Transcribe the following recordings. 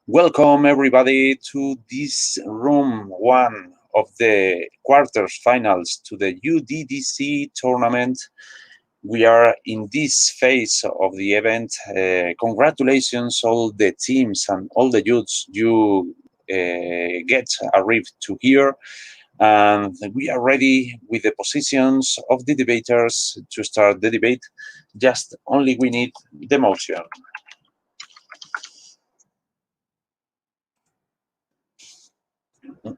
Welcome everybody to this room one of the quarterfinals to the UDDC tournament. We are in this phase of the event. Congratulations all the teams and all the youths you get arrived to here. And we are ready with the positions of the debaters to start the debate. Just only we need the motion.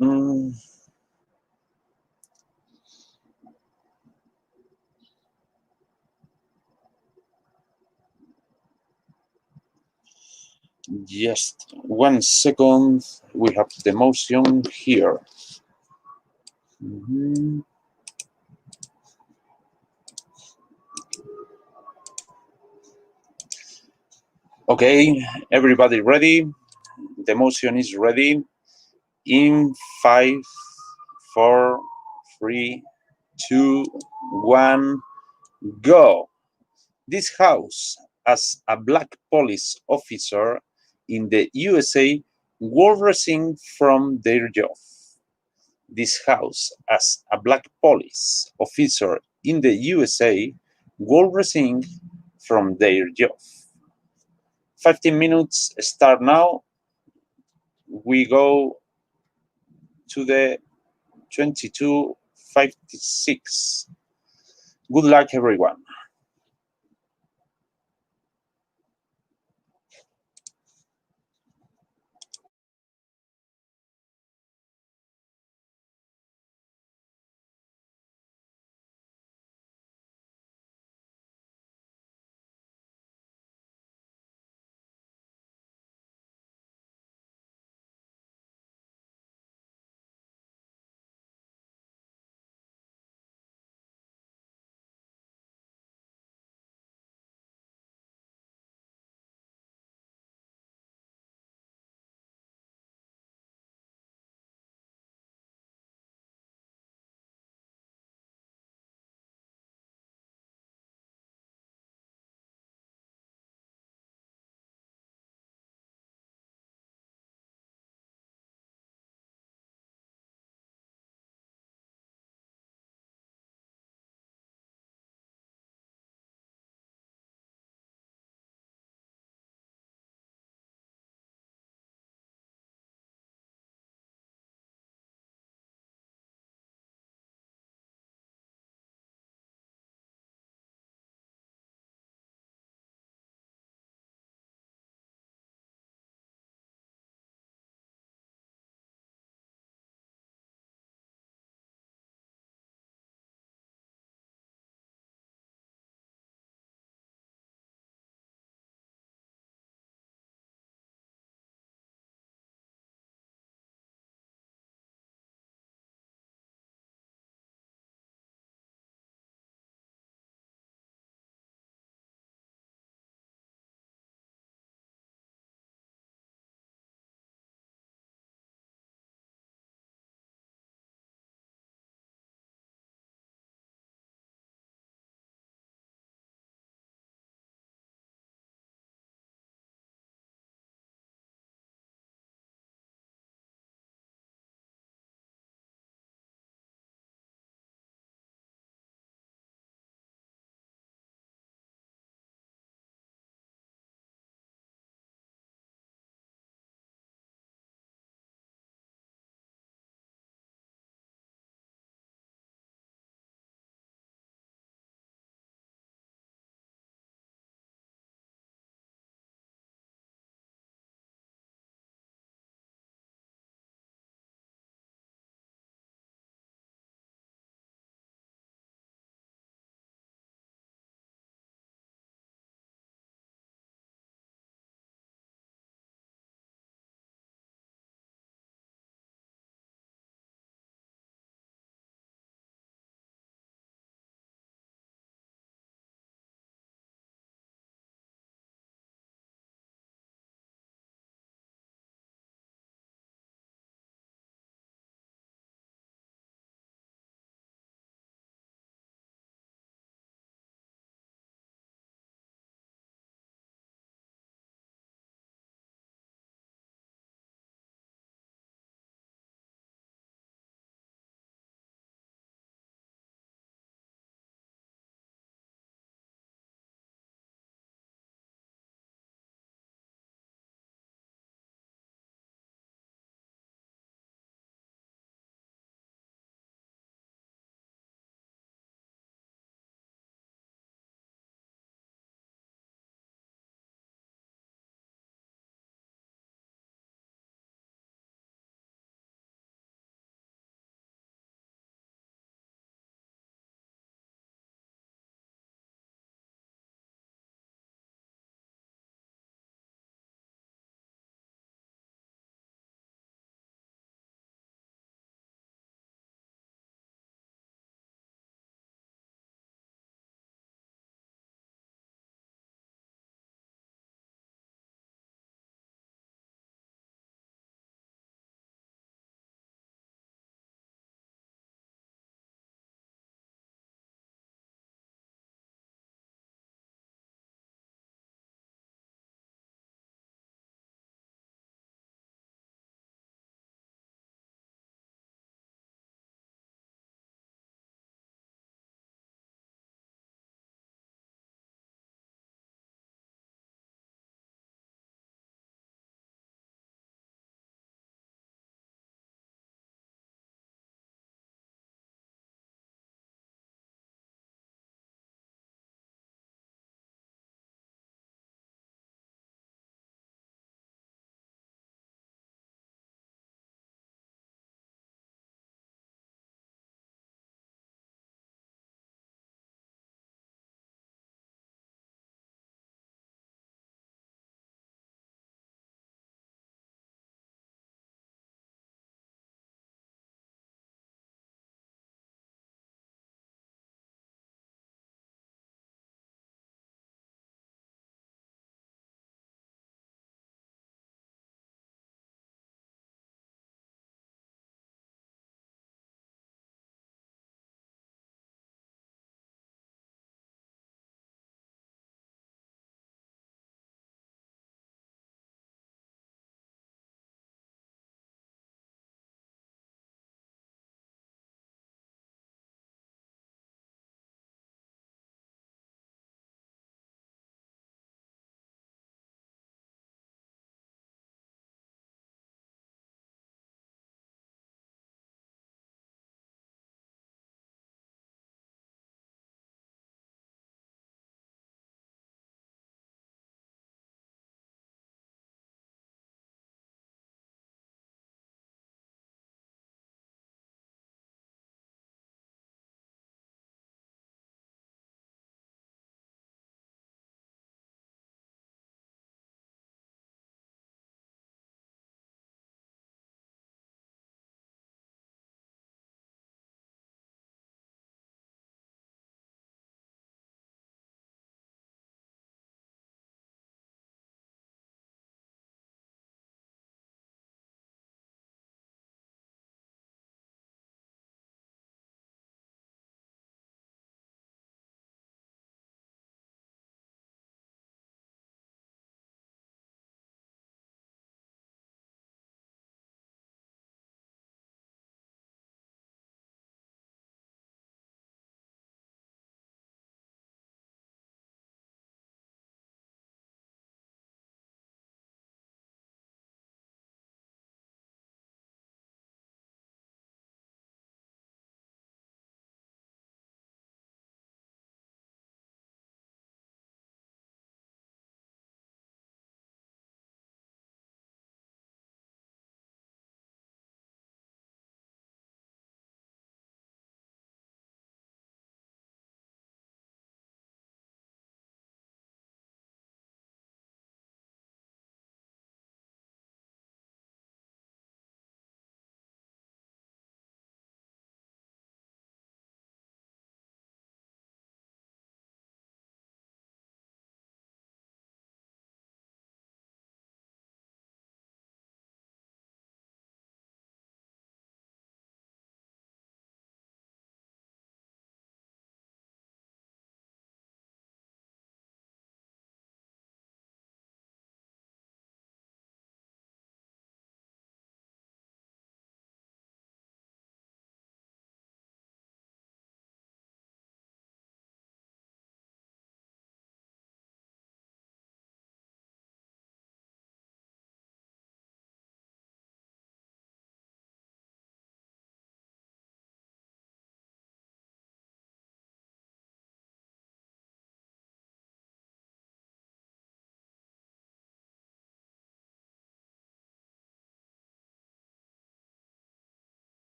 Mm. Just 1 second. We have the motion here. Mhm. Okay, everybody ready? The motion is ready. In 5, 4, 3, 2, 1, go. This house, as a black police officer in the USA, will resign from their job. This house, as a black police officer in the USA, will resign from their job. 15 minutes start now. We go to the 22:56. Good luck, everyone.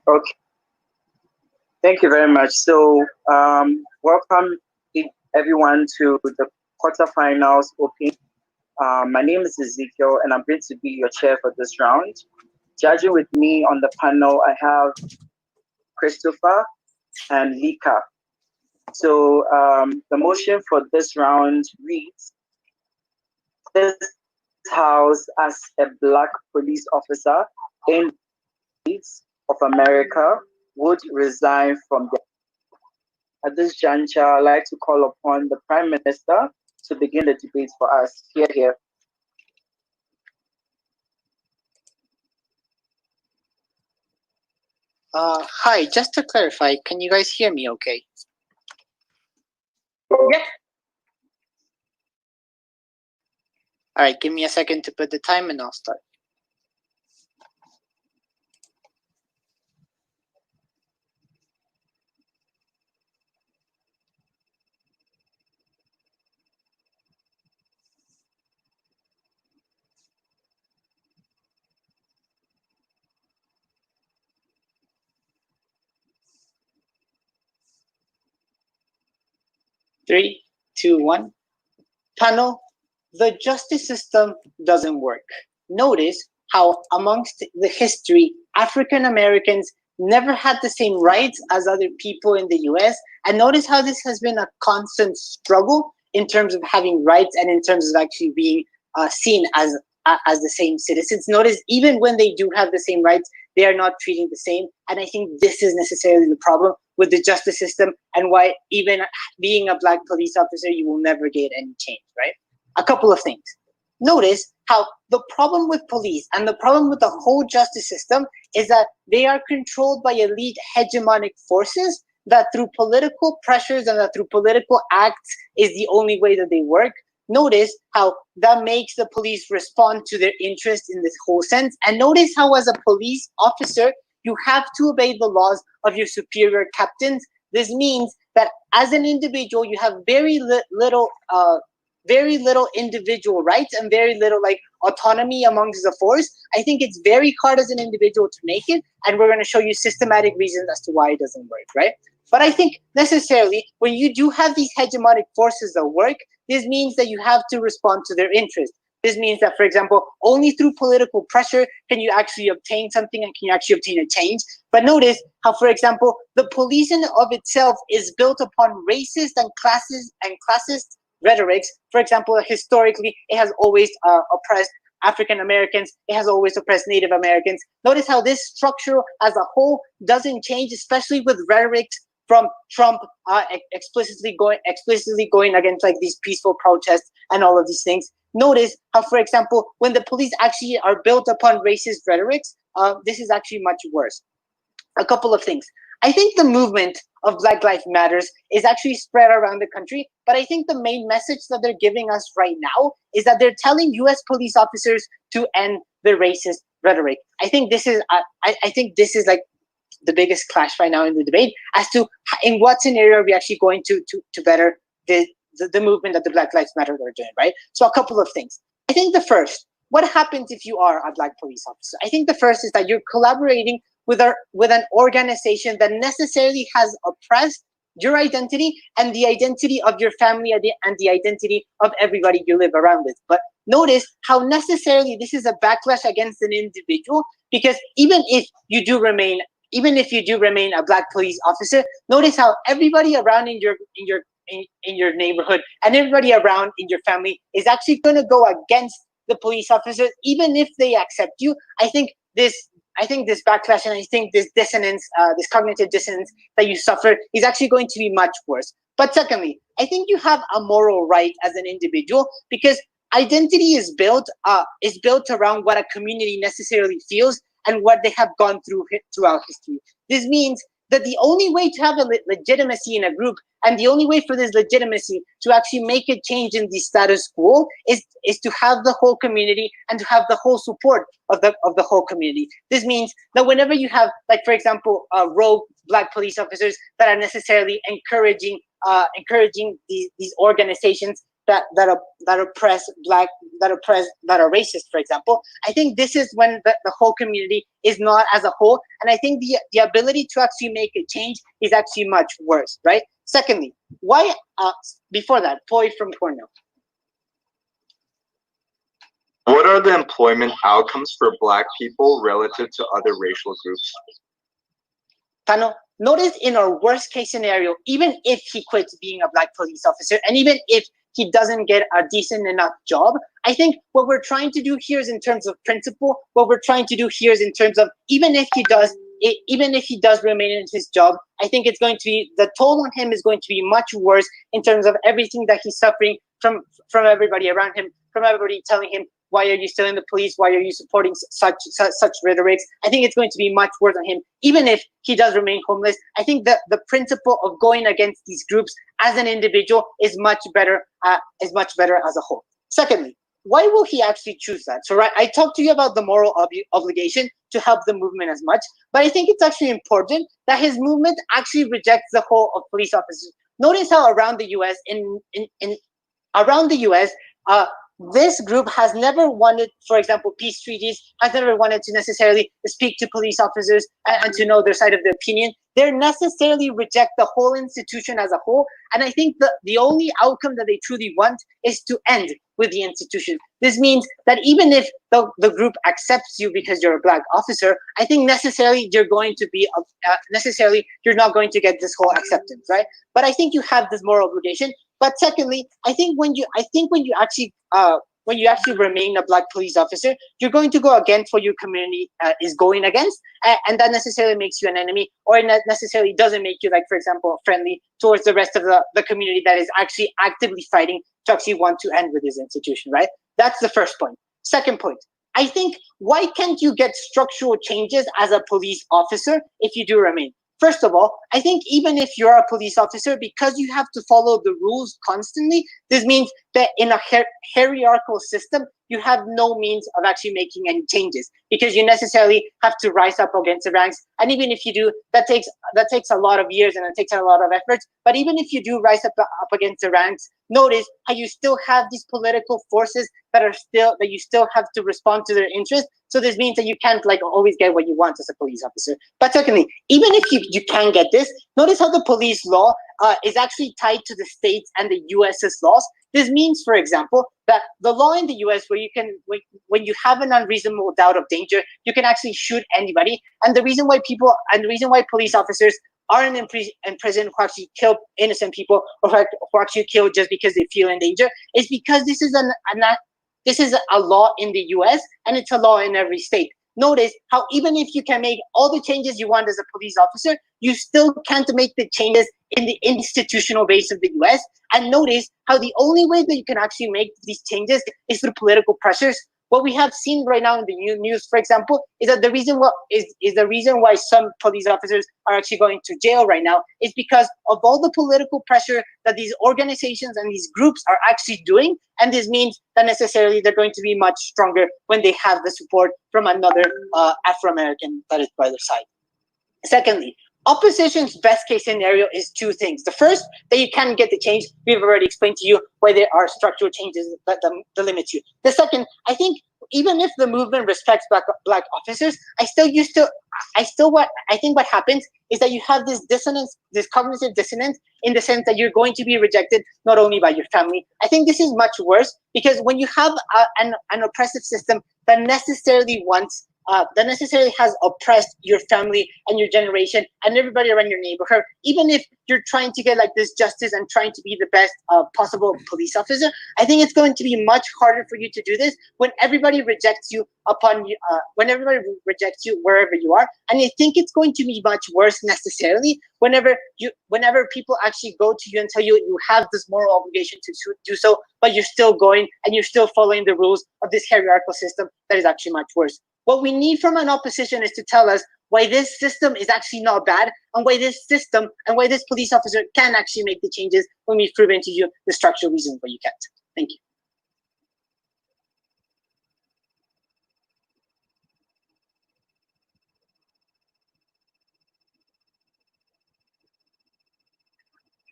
Okay, thank you very much. So, welcome everyone to the quarterfinals opening. My name is Ezekiel, and I'm going to be your chair for this round. Judging with me on the panel, I have Christopher and Lika. So, the motion for this round reads: this house, as a black police officer in States of America, would resign from the. At this juncture, I'd like to call upon the Prime Minister to begin the debate for us. Here. Hi, just to clarify, can you guys hear me okay? Yes. All right, give me a second to put the time and I'll start. Three, two, one. Panel, the justice system doesn't work. Notice how amongst the history, African Americans never had the same rights as other people in the US. And notice how this has been a constant struggle in terms of having rights and in terms of actually being seen as the same citizens. Notice even when they do have the same rights, they are not treating the same. And I think this is necessarily the problem with the justice system and why even being a black police officer, you will never get any change, right? A couple of things. Notice how the problem with police and the problem with the whole justice system is that they are controlled by elite hegemonic forces that through political pressures and that through political acts is the only way that they work. Notice how that makes the police respond to their interests in this whole sense. And notice how as a police officer, you have to obey the laws of your superior captains. This means that as an individual, you have very little individual rights and very little like autonomy amongst the force. I think it's very hard as an individual to make it, and we're going to show you systematic reasons as to why it doesn't work, right? But I think necessarily when you do have these hegemonic forces that work, this means that you have to respond to their interests. This means that, for example, only through political pressure can you actually obtain something and can you actually obtain a change. But notice how, for example, the police in of itself is built upon racist and classist rhetorics. For example, historically, it has always oppressed African Americans. It has always oppressed Native Americans. Notice how this structure as a whole doesn't change, especially with rhetorics from Trump explicitly going against like these peaceful protests and all of these things. Notice how, for example, when the police actually are built upon racist rhetorics, this is actually much worse. A couple of things. I think the movement of Black Lives Matters is actually spread around the country, but I think the main message that they're giving us right now is that they're telling U.S. police officers to end the racist rhetoric. I think this is like the biggest clash right now in the debate as to in what scenario are we actually going to better the movement that the Black Lives Matter are doing, right? So a couple of things. I think the first, what happens if you are a black police officer? I think the first is that you're collaborating with an organization that necessarily has oppressed your identity and the identity of your family and the identity of everybody you live around with. But notice how necessarily this is a backlash against an individual, because even if you do remain a black police officer, notice how everybody around in your neighborhood and everybody around in your family is actually going to go against the police officers, even if they accept you. I think this backlash and I think this dissonance, this cognitive dissonance that you suffer is actually going to be much worse. But secondly, I think you have a moral right as an individual, because identity is built around what a community necessarily feels and what they have gone through throughout history. This means that the only way to have a legitimacy in a group and the only way for this legitimacy to actually make a change in the status quo is to have the whole community and to have the whole support of the whole community. This means that whenever you have, like, for example, rogue black police officers that are necessarily encouraging these organizations, that oppress black, that are racist, for example. I think this is when the whole community is not as a whole, and I think the ability to actually make a change is actually much worse, right? Secondly, why before that, Poi from Cornell. What are the employment outcomes for Black people relative to other racial groups? Tano, notice in our worst case scenario, even if he quits being a Black police officer, and even if he doesn't get a decent enough job, I think what we're trying to do here is in terms of principle, what we're trying to do here is in terms of even if he does remain in his job, I think it's going to be, the toll on him is going to be much worse in terms of everything that he's suffering from everybody around him, from everybody telling him, why are you still in the police? Why are you supporting such rhetorics? I think it's going to be much worse on him, even if he does remain homeless. I think that the principle of going against these groups as an individual is much better as a whole. Secondly, why will he actually choose that? So, right, I talked to you about the moral obligation to help the movement as much, but I think it's actually important that his movement actually rejects the whole of police officers. Notice how around the U.S. around the U.S. This group has never wanted, for example, peace treaties, has never wanted to necessarily speak to police officers and to know their side of the opinion. They necessarily reject the whole institution as a whole. And I think the only outcome that they truly want is to end with the institution. This means that even if the group accepts you because you're a Black officer, I think necessarily you're not going to get this whole acceptance, right? But I think you have this moral obligation. But secondly, I think when you actually remain a Black police officer, you're going to go against what your community is going against, and that necessarily makes you an enemy, or it necessarily doesn't make you, like, for example, friendly towards the rest of the community that is actually actively fighting to actually want to end with this institution, right? That's the first point. Second point, I think, why can't you get structural changes as a police officer if you do remain? First of all, I think even if you're a police officer, because you have to follow the rules constantly, this means that in a hierarchical system, you have no means of actually making any changes, because you necessarily have to rise up against the ranks. And even if you do, that takes a lot of years and it takes a lot of efforts. But even if you do rise up against the ranks, notice how you still have these political forces that you still have to respond to their interests. So this means that you can't, like, always get what you want as a police officer. But secondly, even if you can get this, notice how the police law is actually tied to the states and the US's laws. This means, for example, that the law in the US, where you can, when you have an unreasonable doubt of danger, you can actually shoot anybody. And the reason why police officers aren't in prison who actually kill innocent people, or who actually kill just because they feel in danger, is because this is a law in the US, and it's a law in every state. Notice how even if you can make all the changes you want as a police officer, you still can't make the changes in the institutional base of the US. And notice how the only way that you can actually make these changes is through political pressures. What we have seen right now in the news, for example, is that the reason why some police officers are actually going to jail right now is because of all the political pressure that these organizations and these groups are actually doing. And this means that necessarily they're going to be much stronger when they have the support from another Afro-American that is by their side. Secondly, opposition's best case scenario is two things. The first, that you can get the change. We've already explained to you why there are structural changes that limit you. The second, I think, even if the movement respects black officers, I think what happens is that you have this dissonance, this cognitive dissonance, in the sense that you're going to be rejected not only by your family. I think this is much worse, because when you have an oppressive system that necessarily has oppressed your family and your generation and everybody around your neighborhood, even if you're trying to get like this justice and trying to be the best possible police officer, I think it's going to be much harder for you to do this when everybody rejects you wherever you are. And I think it's going to be much worse necessarily whenever people actually go to you and tell you you have this moral obligation to do so, but you're still going and you're still following the rules of this hierarchical system that is actually much worse. What we need from an opposition is to tell us why this system is actually not bad, and why this system and why this police officer can actually make the changes when we've proven to you the structural reasons why you can't. Thank you.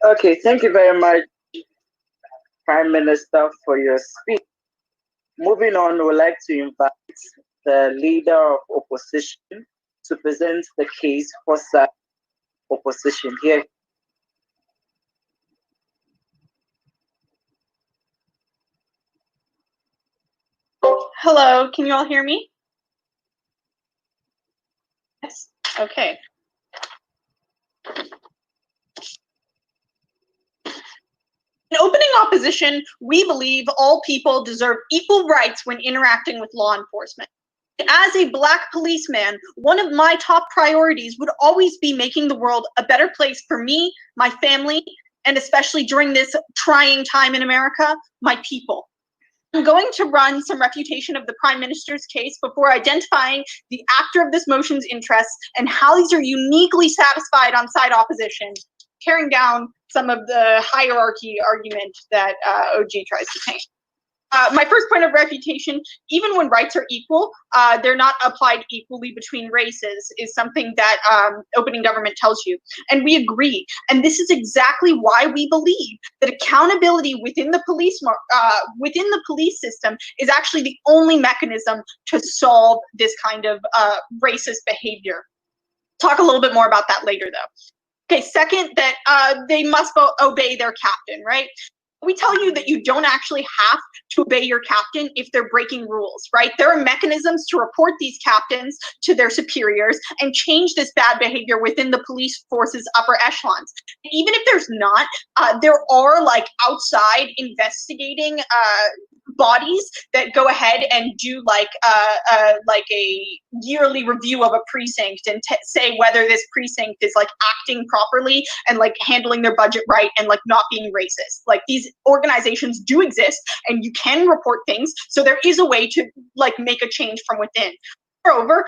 Okay, thank you very much. Prime Minister, for your speech. Moving on, we'd like to invite the leader of opposition to present the case for such opposition here. Hello, can you all hear me? Yes, okay. In opening opposition, we believe all people deserve equal rights when interacting with law enforcement. As a Black policeman, one of my top priorities would always be making the world a better place for me, my family, and especially during this trying time in America, my people. I'm going to run some refutation of the Prime Minister's case before identifying the actor of this motion's interests and how these are uniquely satisfied on side opposition, tearing down some of the hierarchy argument that OG tries to paint. My first point of refutation, even when rights are equal, they're not applied equally between races, is something that opening government tells you. And we agree. And this is exactly why we believe that accountability within the police system is actually the only mechanism to solve this kind of racist behavior. Talk a little bit more about that later, though. Okay, second, that they must obey their captain, right? We tell you that you don't actually have to obey your captain if they're breaking rules, right? There are mechanisms to report these captains to their superiors and change this bad behavior within the police force's upper echelons. Even if there's not, there are like outside investigating bodies that go ahead and do like a yearly review of a precinct and say whether this precinct is like acting properly and like handling their budget right and like not being racist. Like these organizations do exist and you can report things, so there is a way to like make a change from within. Moreover,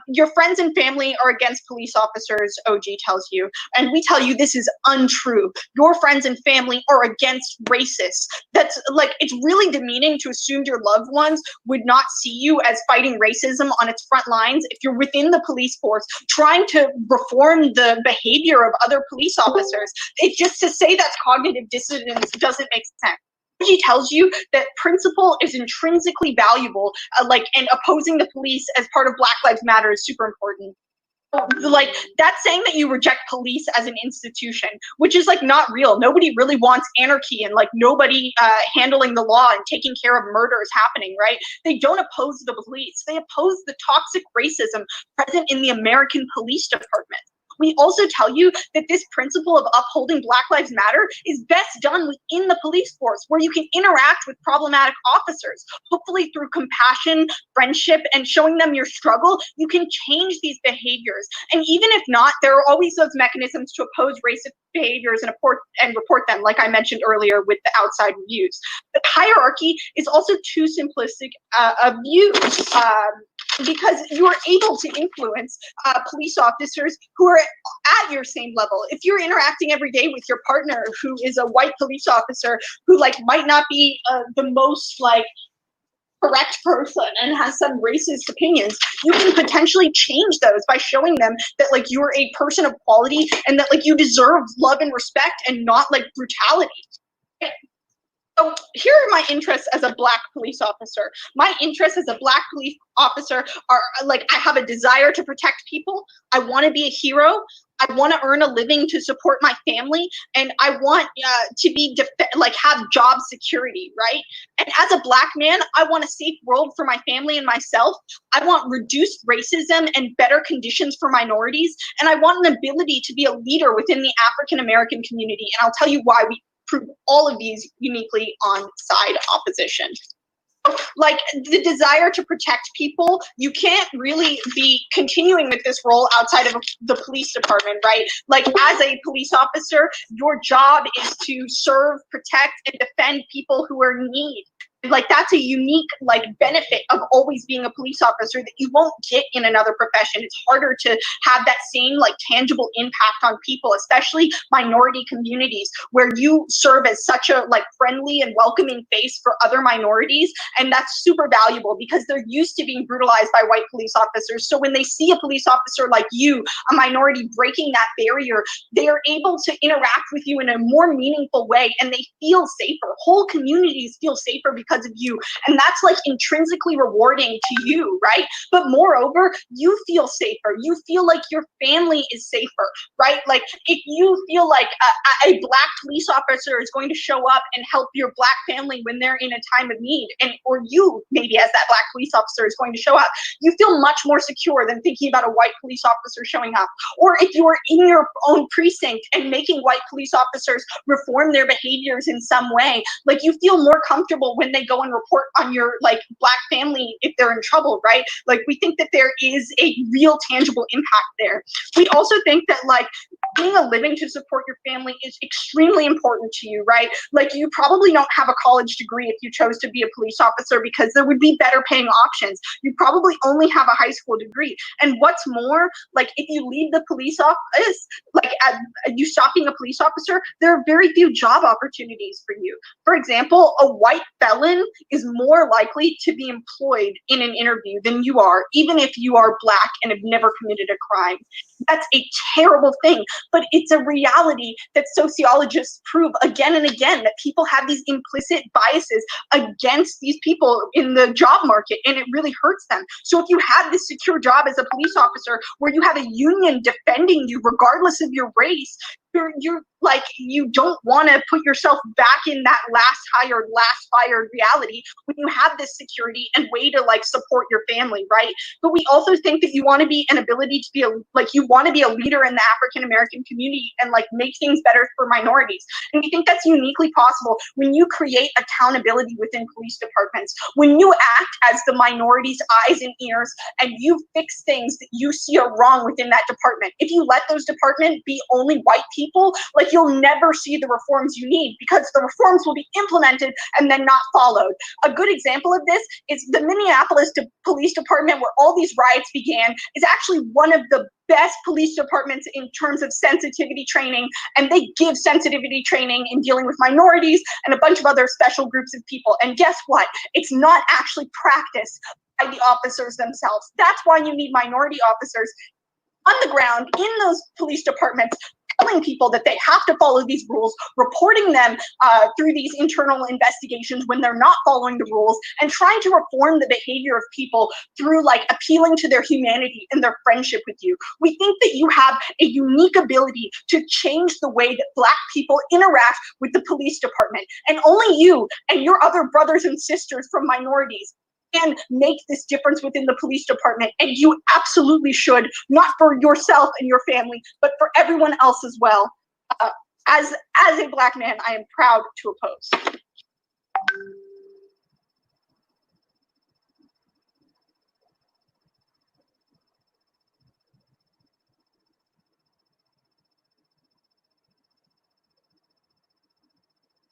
your friends and family are against police officers, OG tells you, and we tell you this is untrue. Your friends and family are against racists. That's like, it's really demeaning to assume your loved ones would not see you as fighting racism on its front lines if you're within the police force trying to reform the behavior of other police officers. It's just to say that's cognitive dissonance doesn't make sense. She tells you that principle is intrinsically valuable, and opposing the police as part of Black Lives Matter is super important. Like, that's saying that you reject police as an institution, which is like not real. Nobody really wants anarchy and like nobody handling the law and taking care of murders happening, right? They don't oppose the police. They oppose the toxic racism present in the American police department. We also tell you that this principle of upholding Black Lives Matter is best done within the police force, where you can interact with problematic officers. Hopefully through compassion, friendship, and showing them your struggle, you can change these behaviors. And even if not, there are always those mechanisms to oppose racist behaviors and report them, like I mentioned earlier with the outside reviews. But hierarchy is also too simplistic a view. Because you are able to influence police officers who are at your same level. If you're interacting every day with your partner who is a white police officer who like might not be the most like correct person and has some racist opinions, you can potentially change those by showing them that like you're a person of quality and that like you deserve love and respect and not like brutality. So here are my interests as a Black police officer. My interests as a Black police officer are like, I have a desire to protect people. I want to be a hero. I want to earn a living to support my family, and I want to be have job security, right? And as a Black man, I want a safe world for my family and myself. I want reduced racism and better conditions for minorities, and I want an ability to be a leader within the African American community. And I'll tell you why we prove all of these uniquely on side opposition. Like the desire to protect people, you can't really be continuing with this role outside of the police department, right? Like as a police officer, your job is to serve, protect, and defend people who are in need. Like, that's a unique like benefit of always being a police officer that you won't get in another profession. It's harder to have that same like tangible impact on people, especially minority communities, where you serve as such a like friendly and welcoming face for other minorities. And that's super valuable because they're used to being brutalized by white police officers. So when they see a police officer like you, a minority, breaking that barrier, they are able to interact with you in a more meaningful way, and they feel safer. Whole communities feel safer because of you, and that's like intrinsically rewarding to you, right? But moreover, you feel safer. You feel like your family is safer, right? Like, if you feel like a black police officer is going to show up and help your black family when they're in a time of need, and or you maybe as that black police officer is going to show up, you feel much more secure than thinking about a white police officer showing up. Or if you're in your own precinct and making white police officers reform their behaviors in some way, like, you feel more comfortable when they go and report on your like black family if they're in trouble, right? Like, we think that there is a real tangible impact there. We also think that like being a living to support your family is extremely important to you, right? Like, you probably don't have a college degree if you chose to be a police officer because there would be better paying options. You probably only have a high school degree. And what's more, like, if you leave the police office, like you stop being a police officer, there are very few job opportunities for you. For example, a white felon is more likely to be employed in an interview than you are, even if you are black and have never committed a crime. That's a terrible thing, but it's a reality that sociologists prove again and again, that people have these implicit biases against these people in the job market, and it really hurts them. So if you have this secure job as a police officer where you have a union defending you regardless of your race, you're like, you don't want to put yourself back in that last hired, last fired reality when you have this security and way to like support your family, right? But we also think that you want to be an ability to be you want to be a leader in the African American community and like make things better for minorities. And we think that's uniquely possible when you create accountability within police departments, when you act as the minority's eyes and ears, and you fix things that you see are wrong within that department. If you let those departments be only white people, like, you'll never see the reforms you need because the reforms will be implemented and then not followed. A good example of this is the Minneapolis Police Department, where all these riots began, is actually one of the best police departments in terms of sensitivity training, and they give sensitivity training in dealing with minorities and a bunch of other special groups of people. And guess what? It's not actually practiced by the officers themselves. That's why you need minority officers on the ground in those police departments, telling people that they have to follow these rules, reporting them through these internal investigations when they're not following the rules, and trying to reform the behavior of people through like appealing to their humanity and their friendship with you. We think that you have a unique ability to change the way that Black people interact with the police department, and only you and your other brothers and sisters from minorities can make this difference within the police department, and you absolutely should, not for yourself and your family, but for everyone else as well. As a Black man, I am proud to oppose.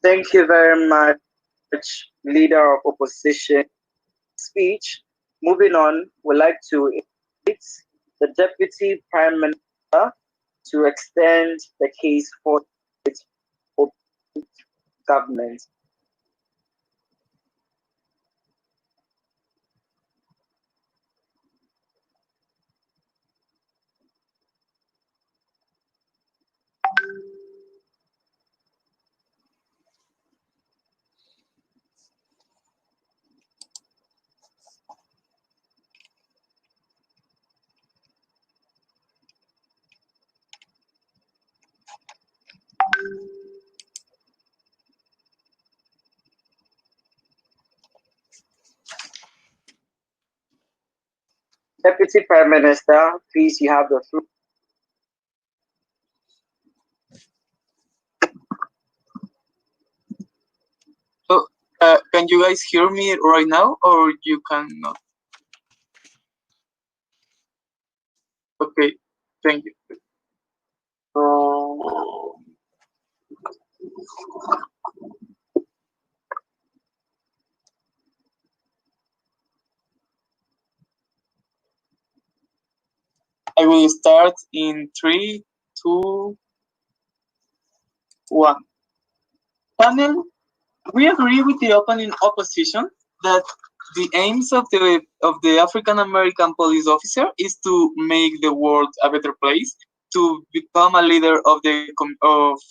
Thank you very much, Leader of Opposition speech. Moving on, we'd like to invite the Deputy Prime Minister to extend the case for its government. Deputy Prime Minister, please, you have the floor. So, can you guys hear me right now, or you cannot? Okay, thank you. I will start in 3, 2, 1. Panel, we agree with the opening opposition that the aims of the African American police officer is to make the world a better place, to become a leader of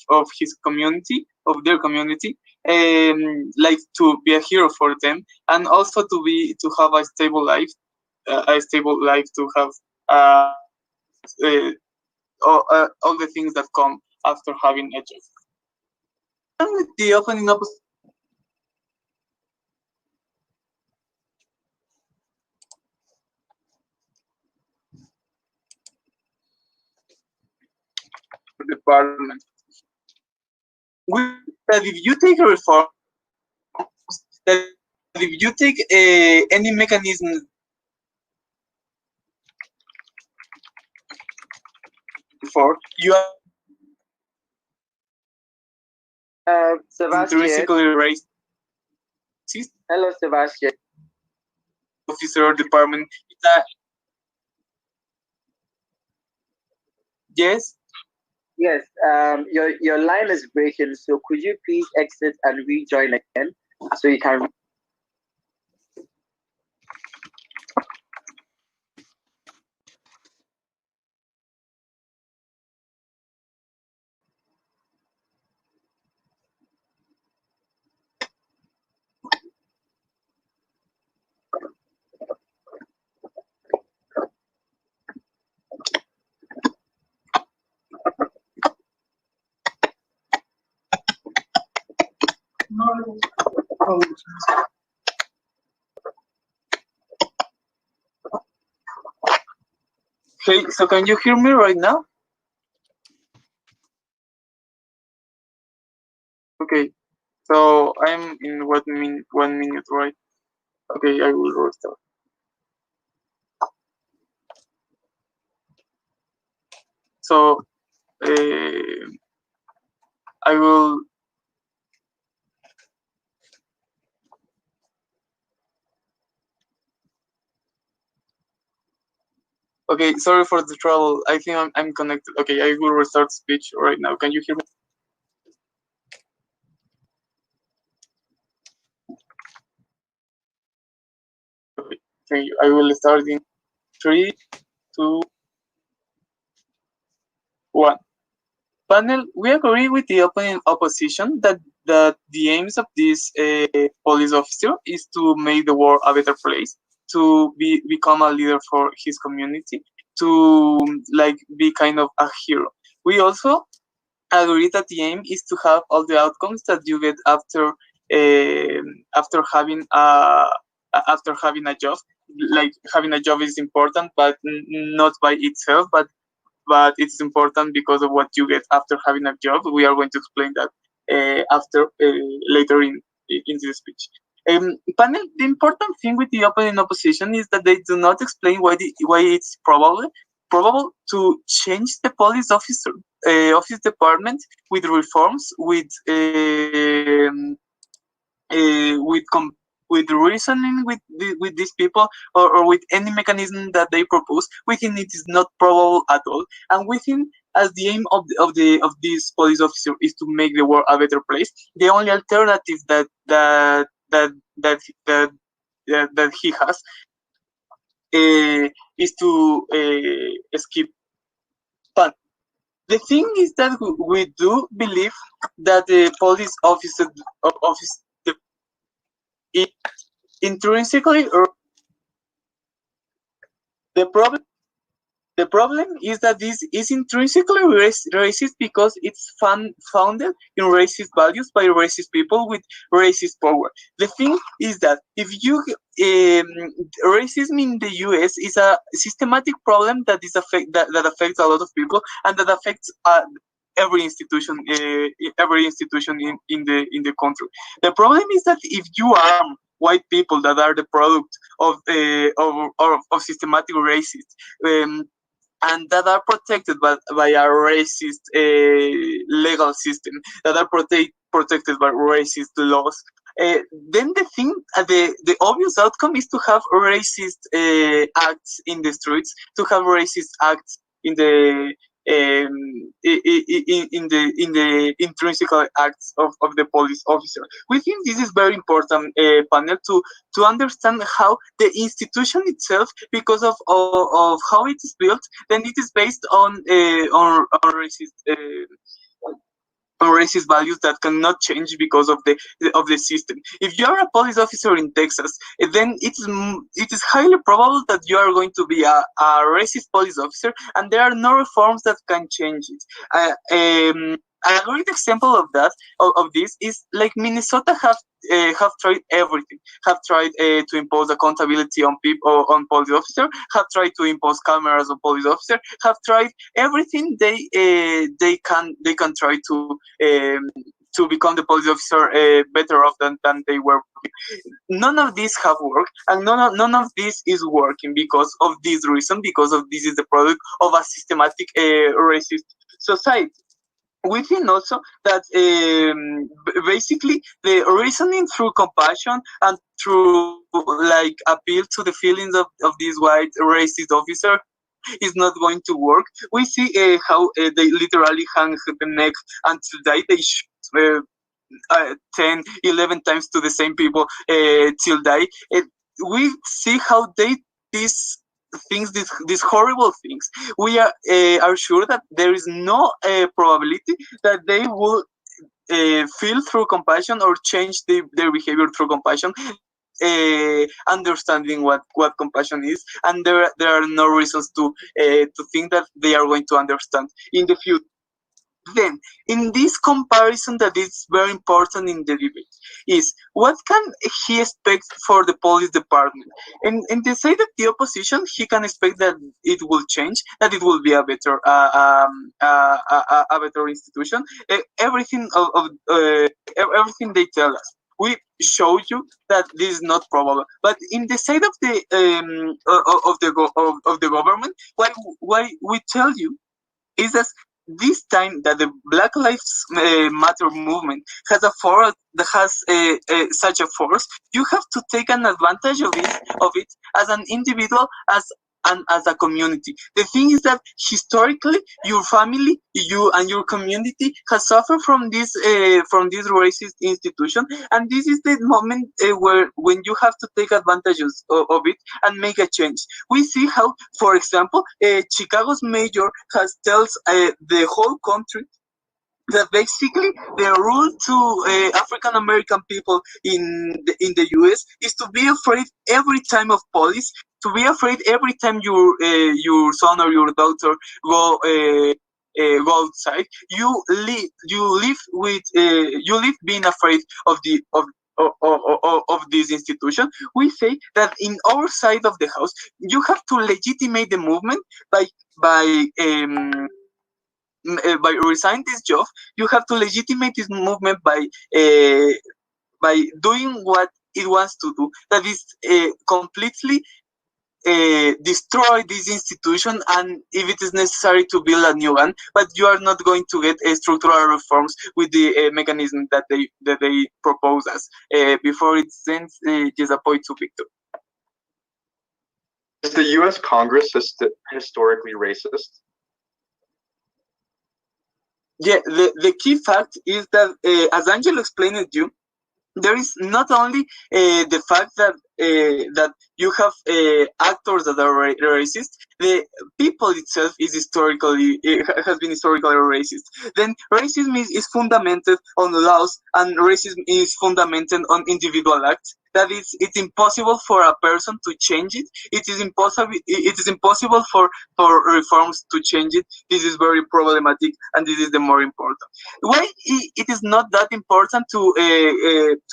of his community, of their community, like to be a hero for them, and also to have a stable life, to have uh, all the things that come after having a job. And with the opening up department, that if you take a reform, that if you take any mechanism for you are Sebastian. intrinsically racist. Hello, Sebastian. Officer or department. Yes. Yes. Your line is breaking. So could you please exit and rejoin again, so you can. Okay, so can you hear me right now? Okay, so I'm in 1 minute, right? Okay, I will restart. So I will. Okay, sorry for the trouble. I think I'm connected. Okay, I will restart speech right now. Can you hear me? Okay, thank you. I will start in 3, 2, 1. Panel, we agree with the opening opposition that the aims of this police officer is to make the world a better place, to become a leader for his community, to like be kind of a hero. We also agree that the aim is to have all the outcomes that you get after having a job. Like having a job is important, but not by itself, but it's important because of what you get after having a job. We are going to explain that after later in this speech. Panel, the important thing with the opening opposition is that they do not explain why it's probable to change the police office department with reforms, with reasoning with these people, or with any mechanism that they propose. We think it is not probable at all, and we think as the aim of this police officer is to make the world a better place. The only alternative that he has is to skip fun. The thing is that we do believe that the police office intrinsically, or the problem is that this is intrinsically racist because it's founded in racist values by racist people with racist power. The thing is that if you racism in the US is a systematic problem that affects a lot of people, and that affects every institution in the country. The problem is that if you arm white people that are the product of systematic racists, and that are protected by a racist legal system, that are protected by racist laws, then the obvious outcome is to have racist acts in the streets, to have racist acts in the in the intrinsic acts of the police officer. We think this is very important panel to understand how the institution itself, because of how it is built, then it is based on racist values that cannot change because of the system. If you are a police officer in Texas, then it is highly probable that you are going to be a racist police officer, and there are no reforms that can change it. A great example of that of this is like Minnesota have tried everything. Have tried to impose accountability on people, on police officer. Have tried to impose cameras on police officer. Have tried everything they can try to become the police officer better off than they were. None of these have worked, and none of this is working because of this reason. Because of this is the product of a systematic racist society. We think also that basically the reasoning through compassion and through like appeal to the feelings of this white racist officer is not going to work. We see how they literally hang the neck until they shoot 10, 11 times to the same people till die. We see how these things, these horrible things, we are sure that there is no probability that they will feel through compassion or change their behavior through compassion, understanding what compassion is, and there are no reasons to think that they are going to understand in the future. Then, in this comparison that is very important in the debate, is what can he expect for the police department? And they say that the opposition, he can expect that it will change, that it will be a better better institution. Everything everything they tell us, we show you that this is not probable. But in the side of the government, why we tell you is that this time that the Black Lives Matter movement has a force that has such a force, you have to take an advantage of it as an individual, as a community. The thing is that historically, your family, you and your community has suffered from this racist institution, and this is the moment when you have to take advantages of it and make a change. We see how, for example, Chicago's mayor has tells the whole country that basically the rule to African American people in the US is to be afraid every time of police, to be afraid every time your son or your daughter go outside. You live being afraid of this institution. We say that in our side of the house, you have to legitimate the movement by resigning this job. You have to legitimate this movement by doing what it wants to do. That is completely destroy this institution, and if it is necessary to build a new one. But you are not going to get structural reforms with the mechanism that they propose us. Before it sends just a point to Victor. Is the U.S. Congress historically racist? Yeah, the key fact is that, as Angelo explained to you, there is not only the fact that you have actors that are racist. The people itself is has been historically racist. Then racism is fundamented on laws, and racism is fundamented on individual acts. That is, it's impossible for a person to change it. It is impossible for reforms to change it. This is very problematic, and this is the more important. Why it is not that important to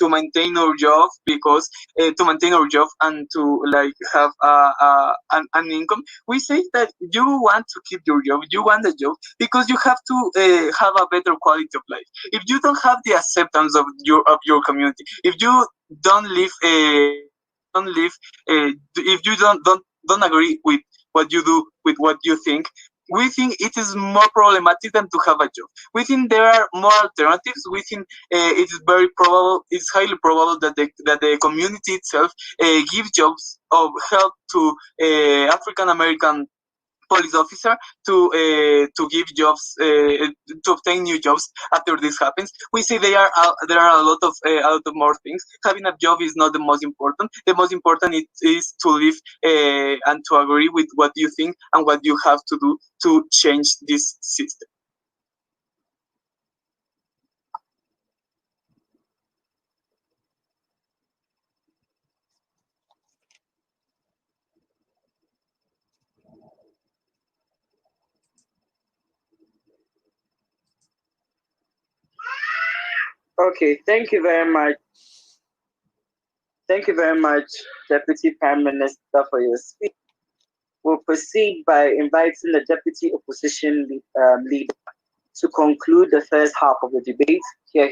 maintain our job, because to maintain our job and to like have an income. We say that you want to keep your job, you want a job because you have to have a better quality of life. If you don't have the acceptance of your community, if you don't live if you don't agree with what you do, with what you think, we think it is more problematic than to have a job. We think there are more alternatives. We think it's very probable, it's highly probable that the community itself give jobs or help to African American police officer to give jobs to obtain new jobs after this happens. We see there are a lot of more things. Having a job is not the most important. The most important is to live and to agree with what you think and what you have to do to change this system. Okay, thank you very much. Thank you very much, Deputy Prime Minister, for your speech. We'll proceed by inviting the Deputy Opposition Leader to conclude the first half of the debate. Here.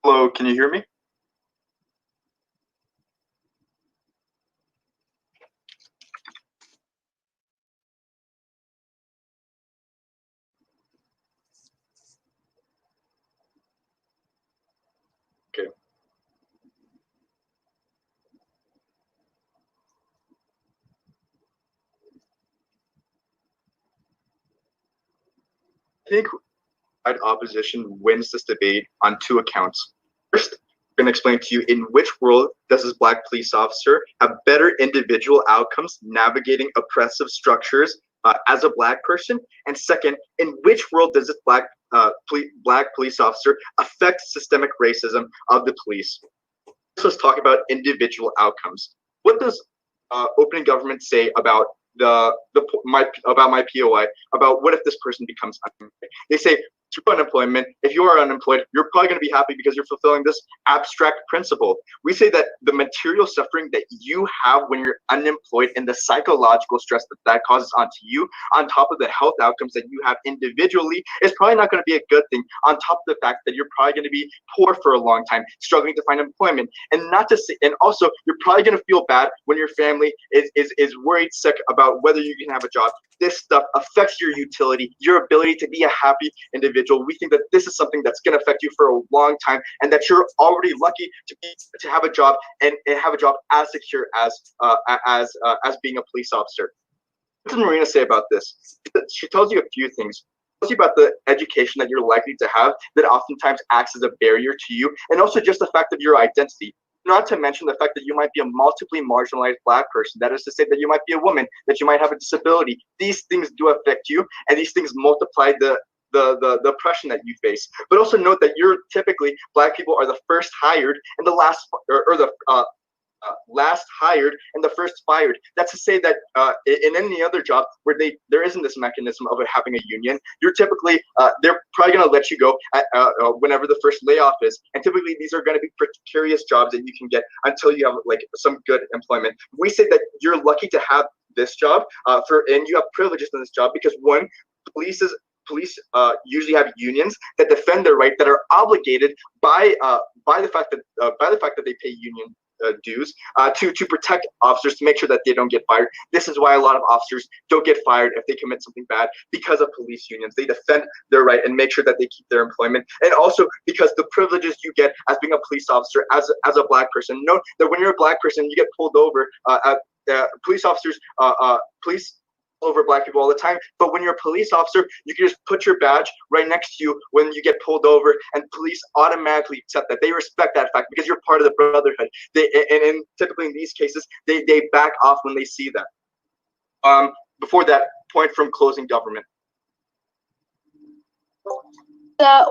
Hello, can you hear me? Okay. I think opposition wins this debate on two accounts. First, I'm going to explain to you in which world does this Black police officer have better individual outcomes navigating oppressive structures as a Black person, and second, in which world does this Black police officer affect systemic racism of the police. Let's talk about individual outcomes. What does opening government say about my POI, about what if this person becomes unemployed? They say through unemployment, if you are unemployed, you're probably going to be happy because you're fulfilling this abstract principle. We say that the material suffering that you have when you're unemployed and the psychological stress that causes onto you, on top of the health outcomes that you have individually, is probably not going to be a good thing, on top of the fact that you're probably going to be poor for a long time, struggling to find employment. And not to say, and also you're probably going to feel bad when your family is worried sick about whether you can have a job. This stuff affects your utility, your ability to be a happy individual. We think that this is something that's going to affect you for a long time, and that you're already lucky to have a job and have a job as secure as being a police officer. What does Marina say about this? She tells you a few things. She tells you about the education that you're likely to have that oftentimes acts as a barrier to you, and also just the fact of your identity. Not to mention the fact that you might be a multiply marginalized Black person. That is to say that you might be a woman, that you might have a disability. These things do affect you, and these things multiply the oppression that you face. But also note that you're typically, Black people are the first hired and the last, or the last hired and the first fired. That's to say that in any other job where there isn't this mechanism of having a union, you're typically they're probably going to let you go whenever the first layoff is, and typically these are going to be precarious jobs that you can get until you have like some good employment. We say that you're lucky to have this job and you have privileges in this job because one, police usually have unions that defend their right, that are obligated by the fact that they pay union dues to protect officers, to make sure that they don't get fired. This is why a lot of officers don't get fired if they commit something bad, because of police unions. They defend their right and make sure that they keep their employment, and also because the privileges you get as being a police officer as a Black person. Note that when you're a Black person, you get pulled over. Police officers, police over Black people all the time, but when you're a police officer, you can just put your badge right next to you when you get pulled over, and police automatically accept that. They respect that fact because you're part of the brotherhood. And typically in these cases, they back off when they see that. Before that point from closing government.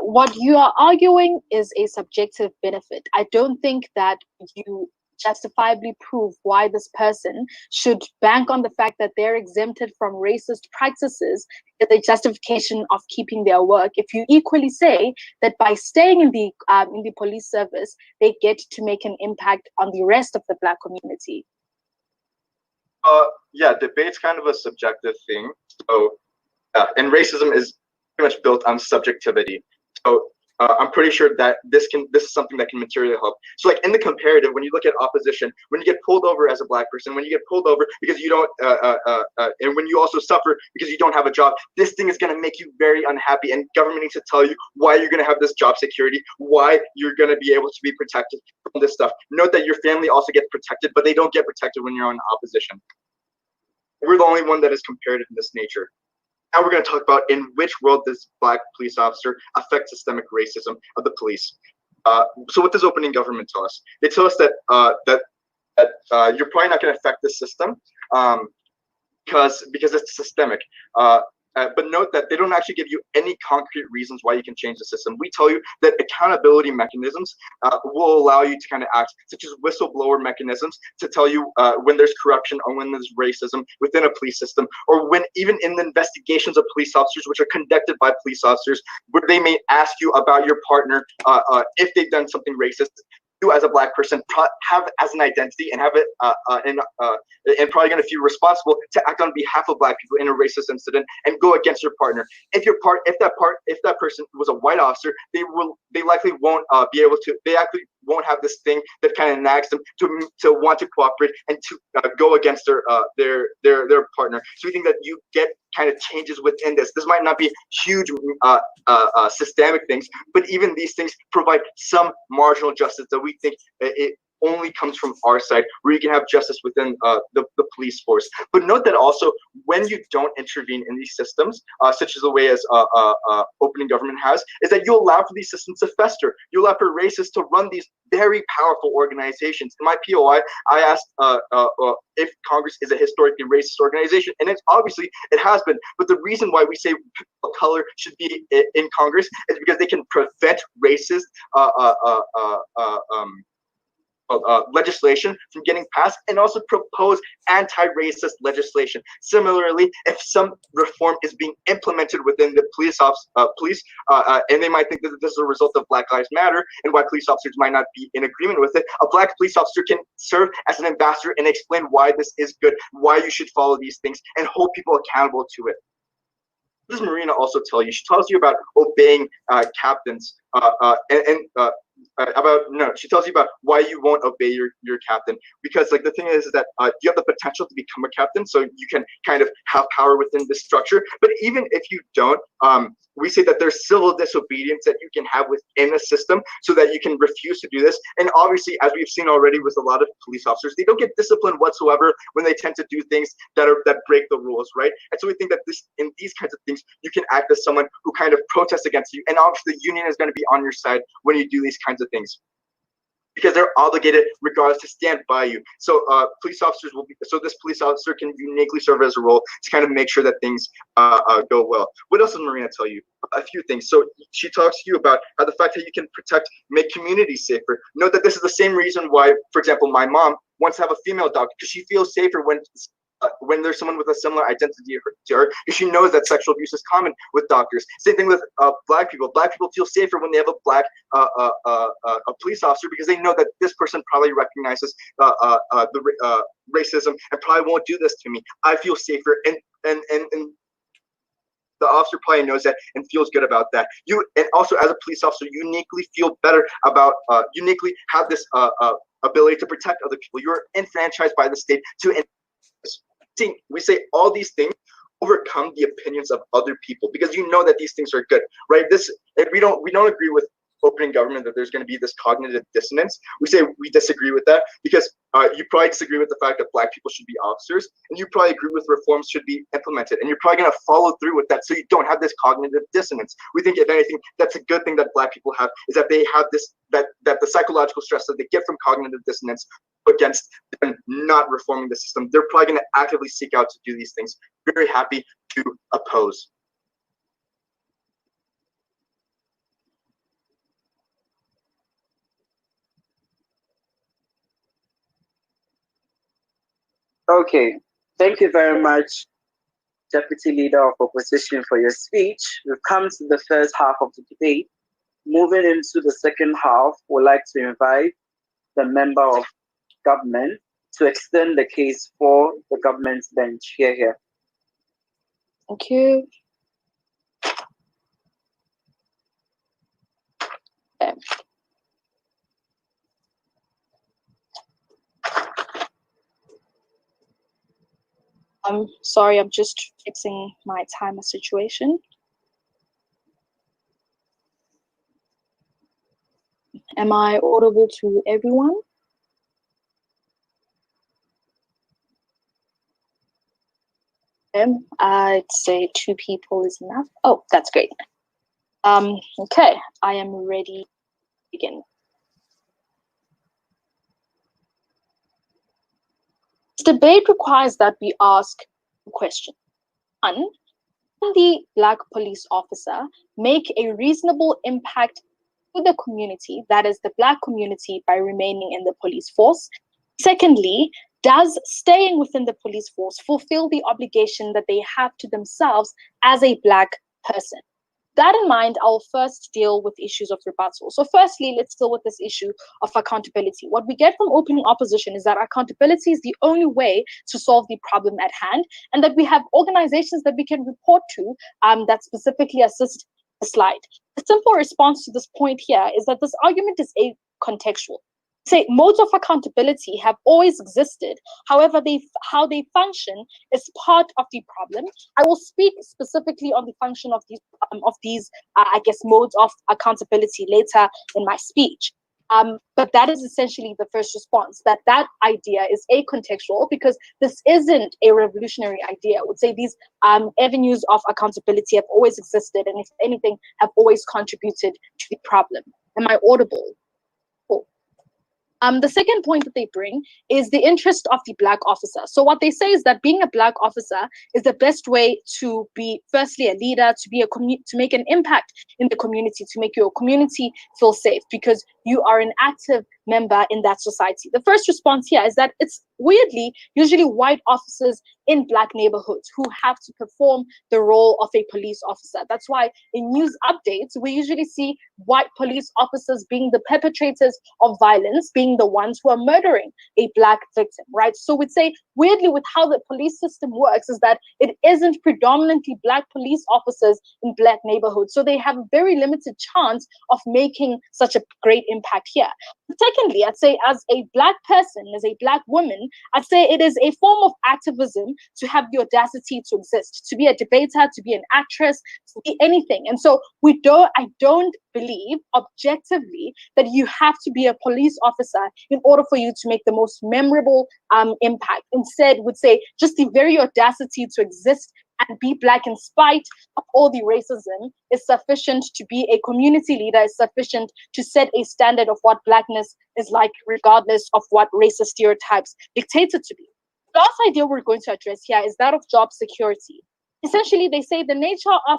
What you are arguing is a subjective benefit. I don't think that you justifiably prove why this person should bank on the fact that they're exempted from racist practices as a justification of keeping their work. If you equally say that by staying in the police service, they get to make an impact on the rest of the Black community. Yeah, debate's kind of a subjective thing. So, and racism is pretty much built on subjectivity. So I'm pretty sure that this is something that can materially help. So like in the comparative, when you look at opposition, when you get pulled over as a black person, when you get pulled over because you don't, and when you also suffer because you don't have a job, this thing is going to make you very unhappy, and government needs to tell you why you're going to have this job security, why you're going to be able to be protected from this stuff. Note that your family also gets protected, but they don't get protected when you're on opposition. We're the only one that is comparative in this nature. Now we're going to talk about in which world does black police officer affect systemic racism of the police. So what does opening government tell us? They tell us that you're probably not going to affect the system because it's systemic. But note that they don't actually give you any concrete reasons why you can change the system. We tell you that accountability mechanisms will allow you to kind of act, such as whistleblower mechanisms, to tell you when there's corruption or when there's racism within a police system, or when even in the investigations of police officers, which are conducted by police officers, where they may ask you about your partner if they've done something racist. You as a black person have as an identity and have it and probably going to feel responsible to act on behalf of black people in a racist incident and go against your partner. If that person was a white officer, they likely won't be able to. They actually won't have this thing that kind of nags them to want to cooperate and to go against their partner. So we think that you get kind of changes within this. This might not be huge systemic things, but even these things provide some marginal justice that we think it only comes from our side, where you can have justice within the police force. But note that also when you don't intervene in these systems, such as the way as opening government has, is that you allow for these systems to fester. You allow for racists to run these very powerful organizations. In my POI, I asked if Congress is a historically racist organization, and it's obviously it has been. But the reason why we say people of color should be in Congress is because they can prevent racist legislation from getting passed, and also propose anti-racist legislation. Similarly, if some reform is being implemented within the police, and they might think that this is a result of Black Lives Matter and why police officers might not be in agreement with it, a black police officer can serve as an ambassador and explain why this is good, why you should follow these things, and hold people accountable to it. What does Marina also tell you? She tells you about obeying captains she tells you about why you won't obey your captain, because like the thing is that you have the potential to become a captain, so you can kind of have power within this structure. But even if you don't, we say that there's civil disobedience that you can have within a system so that you can refuse to do this. And obviously, as we've seen already with a lot of police officers, they don't get disciplined whatsoever when they tend to do things that break the rules, right? And so we think that in these kinds of things, you can act as someone who kind of protests against you, and obviously the union is going to be on your side when you do these kinds of things, because they're obligated regardless to stand by you. So police officers this police officer can uniquely serve as a role to kind of make sure that things go well. What else does Marina tell you? A few things. So she talks to you about how the fact that you can make communities safer. Note that this is the same reason why, for example, my mom wants to have a female doctor, because she feels safer when there's someone with a similar identity to her, because she knows that sexual abuse is common with doctors. Same thing with black people. Black people feel safer when they have a black a police officer, because they know that this person probably recognizes the racism and probably won't do this to me. I feel safer, and the officer probably knows that and feels good about that. You, and also as a police officer, uniquely feel better about uniquely have this ability to protect other people. You're enfranchised by the state to. We say all these things overcome the opinions of other people, because you know that these things are good, right? We don't agree with opening government that there's going to be this cognitive dissonance. We say we disagree with that because you probably disagree with the fact that black people should be officers, and you probably agree with reforms should be implemented, and you're probably going to follow through with that, so you don't have this cognitive dissonance. We think, if anything, that's a good thing that black people have, is that they have this that the psychological stress that they get from cognitive dissonance against them not reforming the system. They're probably going to actively seek out to do these things. Very happy to oppose. Okay, thank you very much, Deputy Leader of Opposition, for your speech. We've come to the first half of the debate. Moving into the second half, we'd like to invite the member of government to extend the case for the government's bench. Here. Thank you. I'm sorry, I'm just fixing my timer situation. Am I audible to everyone? I'd say 2 people is enough. Oh, that's great. Okay, I am ready to begin. This debate requires that we ask a question. One, can the Black police officer make a reasonable impact to the community, that is the Black community, by remaining in the police force? Secondly, does staying within the police force fulfill the obligation that they have to themselves as a Black person? That in mind, I'll first deal with issues of rebuttal. So firstly, let's deal with this issue of accountability. What we get from opening opposition is that accountability is the only way to solve the problem at hand, and that we have organizations that we can report to that specifically assist the slide. The simple response to this point here is that this argument is acontextual. Say modes of accountability have always existed. However, how they function is part of the problem. I will speak specifically on the function of these I guess modes of accountability later in my speech. But that is essentially the first response, that idea is acontextual because this isn't a revolutionary idea. I would say these avenues of accountability have always existed, and if anything, have always contributed to the problem. Am I audible? The second point that they bring is the interest of the Black officer. So what they say is that being a Black officer is the best way to be, firstly, a leader, to make an impact in the community, to make your community feel safe, because you are an active member in that society. The first response here is that it's weirdly usually white officers in Black neighborhoods who have to perform the role of a police officer. That's why in news updates, we usually see white police officers being the perpetrators of violence, being the ones who are murdering a Black victim, right? So we'd say weirdly with how the police system works is that it isn't predominantly Black police officers in Black neighborhoods. So they have a very limited chance of making such a great impact here. Secondly, I'd say as a Black person, as a Black woman, I'd say it is a form of activism to have the audacity to exist, to be a debater, to be an actress, to be anything. And so I don't believe objectively that you have to be a police officer in order for you to make the most memorable impact. Instead, would say just the very audacity to exist and be Black in spite of all the racism is sufficient to be a community leader, is sufficient to set a standard of what Blackness is like, regardless of what racist stereotypes dictate it to be. The last idea we're going to address here is that of job security. Essentially, they say the nature of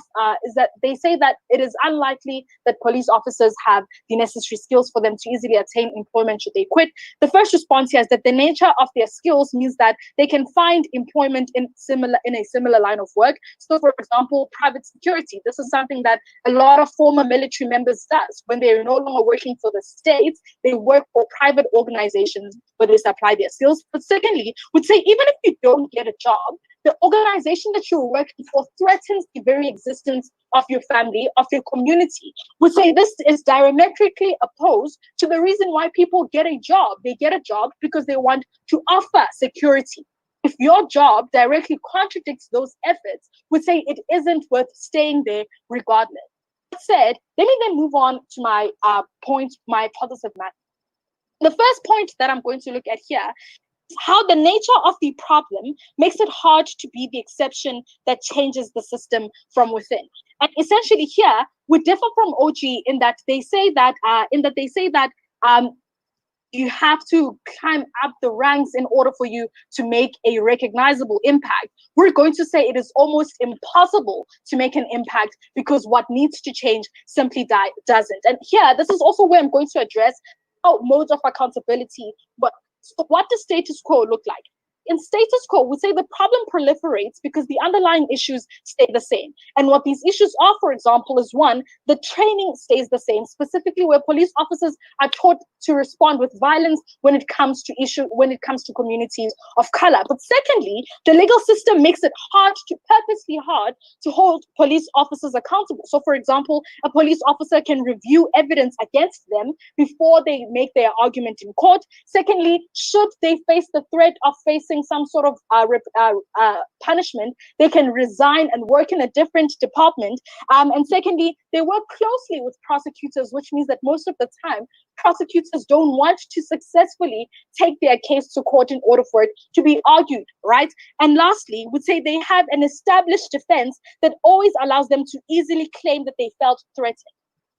they say that it is unlikely that police officers have the necessary skills for them to easily attain employment should they quit. The first response here is that the nature of their skills means that they can find employment in a similar line of work. So, for example, private security. This is something that a lot of former military members does. When they are no longer working for the state, they work for private organizations where they supply their skills. But secondly, would say even if you don't get a job, the organization that you're working for threatens the very existence of your family, of your community. Would say this is diametrically opposed to the reason why people get a job. They get a job because they want to offer security. If your job directly contradicts those efforts, would say it isn't worth staying there regardless. That said, let me then move on to my point, my positive matter. The first point that I'm going to look at here, how the nature of the problem makes it hard to be the exception that changes the system from within. And essentially here, we differ from OG in that they say that you have to climb up the ranks in order for you to make a recognizable impact. We're going to say it is almost impossible to make an impact because what needs to change simply doesn't. And here, this is also where I'm going to address how modes of accountability, but so what does status quo look like? In status quo, we say the problem proliferates because the underlying issues stay the same. And what these issues are, for example, is one, the training stays the same, specifically where police officers are taught to respond with violence when it comes to communities of color. But secondly, the legal system makes it purposely hard to hold police officers accountable. So for example, a police officer can review evidence against them before they make their argument in court. Secondly, should they face the threat of facing facing some sort of punishment, they can resign and work in a different department. And secondly, they work closely with prosecutors, which means that most of the time, prosecutors don't want to successfully take their case to court in order for it to be argued, right? And lastly, would say they have an established defense that always allows them to easily claim that they felt threatened.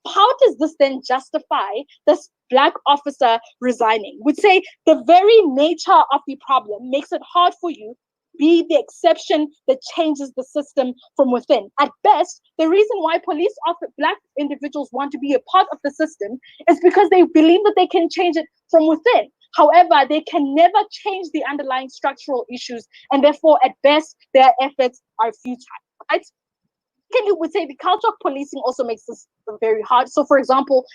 How does this then justify this Black officer resigning? Would say the very nature of the problem makes it hard for you to be the exception that changes the system from within. At best, the reason why Black individuals want to be a part of the system is because they believe that they can change it from within. However, they can never change the underlying structural issues, and therefore, at best, their efforts are futile, right? You would say the culture of policing also makes this very hard. So, for example,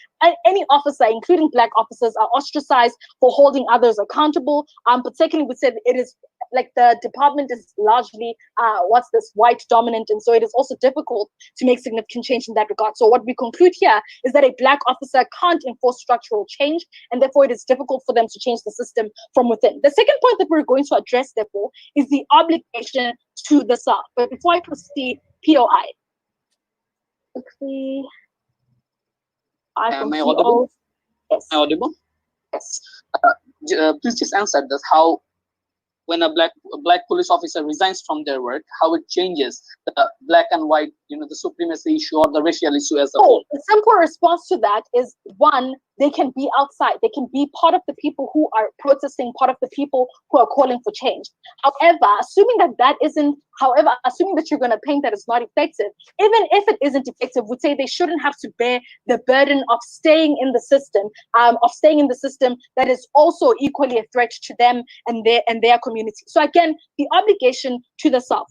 any officer, including Black officers, are ostracized for holding others accountable. But secondly, would say that it is like the department is largely white dominant, and so it is also difficult to make significant change in that regard. So, what we conclude here is that a Black officer can't enforce structural change, and therefore it is difficult for them to change the system from within. The second point that we're going to address, therefore, is the obligation to the South. But before I proceed, POI. Quickly. Am I audible? Yes. Am I audible? Yes. Please just answer this. How, when a black police officer resigns from their work, how it changes the black and white, the supremacy issue or the racial issue as a whole? The simple response to that is, one, they can be outside. They can be part of the people who are protesting, part of the people who are calling for change. However, assuming that you're going to paint that it's not effective, even if it isn't effective, would say they shouldn't have to bear the burden of staying in the system, that is also equally a threat to them and their community. So again, the obligation to the South.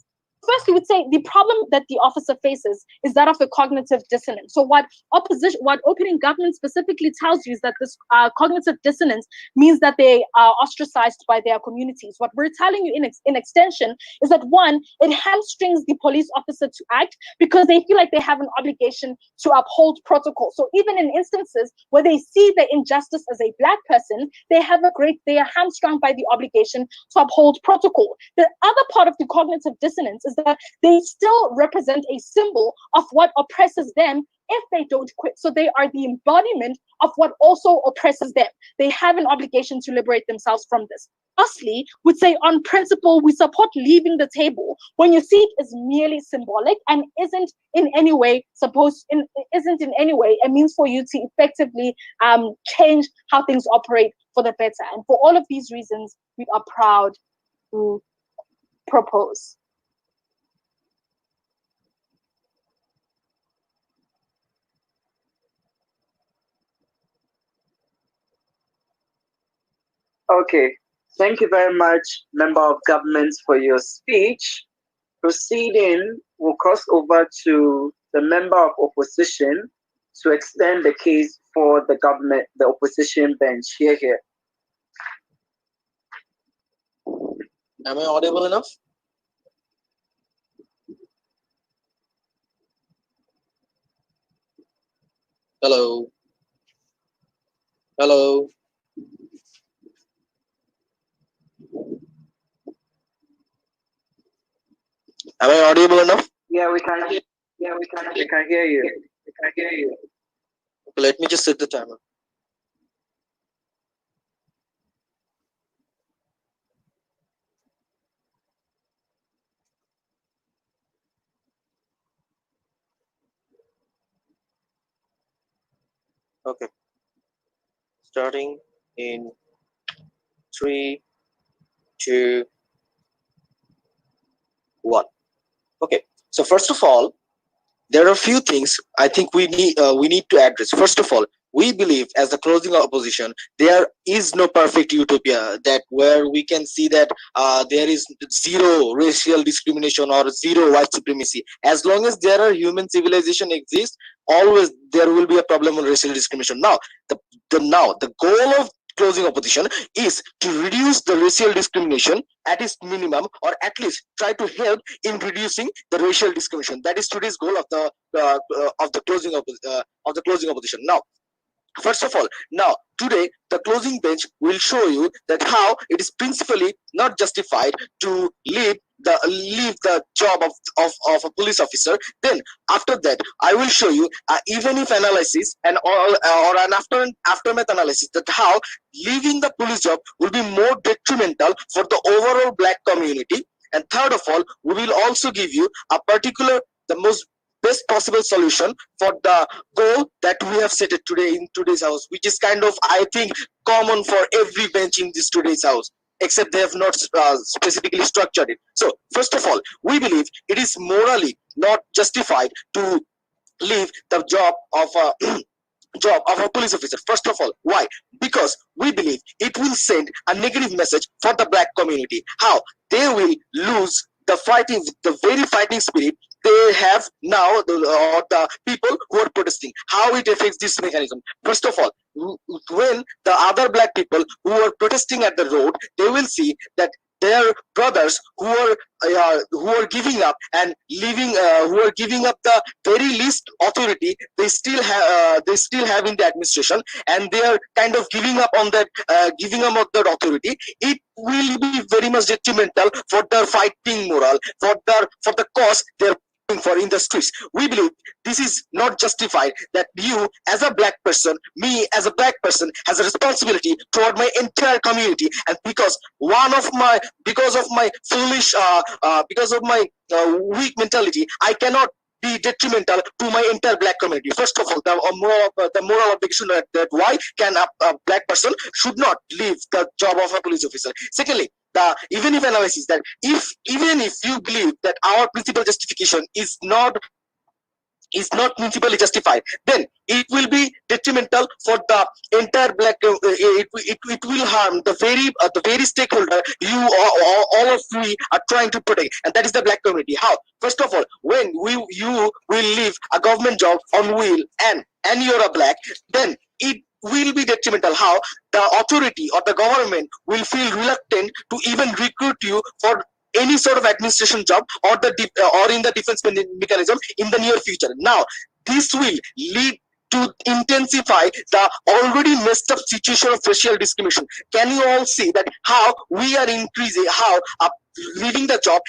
First, we would say the problem that the officer faces is that of a cognitive dissonance. So what opening government specifically tells you is that this cognitive dissonance means that they are ostracized by their communities. What we're telling you in extension is that, one, it hamstrings the police officer to act because they feel like they have an obligation to uphold protocol. So even in instances where they see the injustice as a Black person, they are hamstrung by the obligation to uphold protocol. The other part of the cognitive dissonance is that they still represent a symbol of what oppresses them if they don't quit. So they are the embodiment of what also oppresses them. They have an obligation to liberate themselves from this. Lastly, would say on principle, we support leaving the table when your seat is merely symbolic and isn't in any way a means for you to effectively change how things operate for the better. And for all of these reasons, we are proud to propose. Okay, thank you very much, Member of Government, for your speech. Proceeding, we'll cross over to the Member of Opposition to extend the case for the opposition bench. Here. Am I audible enough? Hello? Hello? Am I audible enough? Yeah, we can hear you. We can hear you. Okay, let me just set the timer. Okay. Starting in 3, 2, 1. Okay. So first of all, there are a few things I think we need to address. First of all, we believe, as the closing opposition, there is no perfect utopia that where we can see that there is zero racial discrimination or zero white supremacy. As long as there are human civilization exists, always there will be a problem on racial discrimination. Now, the goal of closing opposition is to reduce the racial discrimination at its minimum, or at least try to help in reducing the racial discrimination. That is today's goal of the closing opposition. Now, First of all, now today the closing bench will show you that how it is principally not justified to leave the job of a police officer. Then after that, I will show you even if analysis and or an aftermath analysis that how leaving the police job will be more detrimental for the overall black community. And third of all, we will also give you a particular the most best possible solution for the goal that we have set it today in today's house, which is kind of I think common for every bench in this today's house, except they have not specifically structured it. So first of all, we believe it is morally not justified to leave the job of a job of a police officer. First of all, why? Because we believe it will send a negative message for the black community, how they will lose the very fighting spirit they have now, or the people who are protesting, how it affects this mechanism. First of all, when the other black people who are protesting at the road, they will see that their brothers who are giving up and leaving, who are giving up the very least authority they still have in the administration, and they are kind of giving up on that authority. It will be very much detrimental for their fighting morale, for the cause they're for in the streets. We believe this is not justified, that you as a black person, me as a black person, has a responsibility toward my entire community. And because of my foolish because of my weak mentality, I cannot be detrimental to my entire black community. First of all, the moral obligation that why can a black person should not leave the job of a police officer. Secondly, the even if analysis that even if you believe that our principal justification is not municipally justified, then it will be detrimental for the entire black. It will harm the very stakeholder you all of we are trying to protect, and that is the black community. How? First of all, when you will leave a government job on wheel and you're a black, then it will be detrimental. How? The authority or the government will feel reluctant to even recruit you for any sort of administration job or in the defense mechanism in the near future. Now, this will lead to intensify the already messed up situation of racial discrimination. Can you all see that how we are increasing, how leaving the job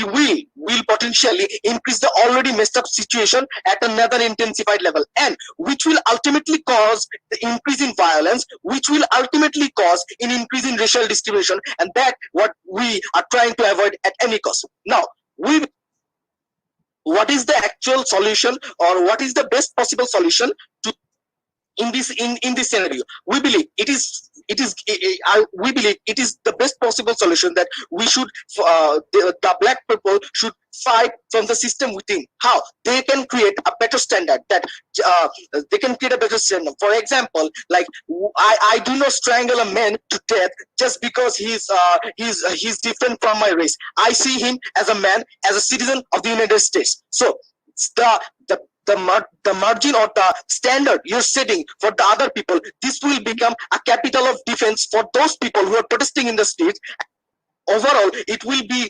will potentially increase the already messed up situation at another intensified level, and which will ultimately cause the increase in violence, which will ultimately cause an increase in racial discrimination, and that what we are trying to avoid at any cost. Now, what is the actual solution, or what is the best possible solution to in this scenario? We believe we believe it is the best possible solution that we should the black people should fight from the system within. How? They can create a better standard, that they can create a better standard. For example, like I do not strangle a man to death just because he's different from my race. I see him as a man, as a citizen of the United States. So the margin or the standard you're setting for the other people, this will become a capital of defense for those people who are protesting in the streets. Overall, it will be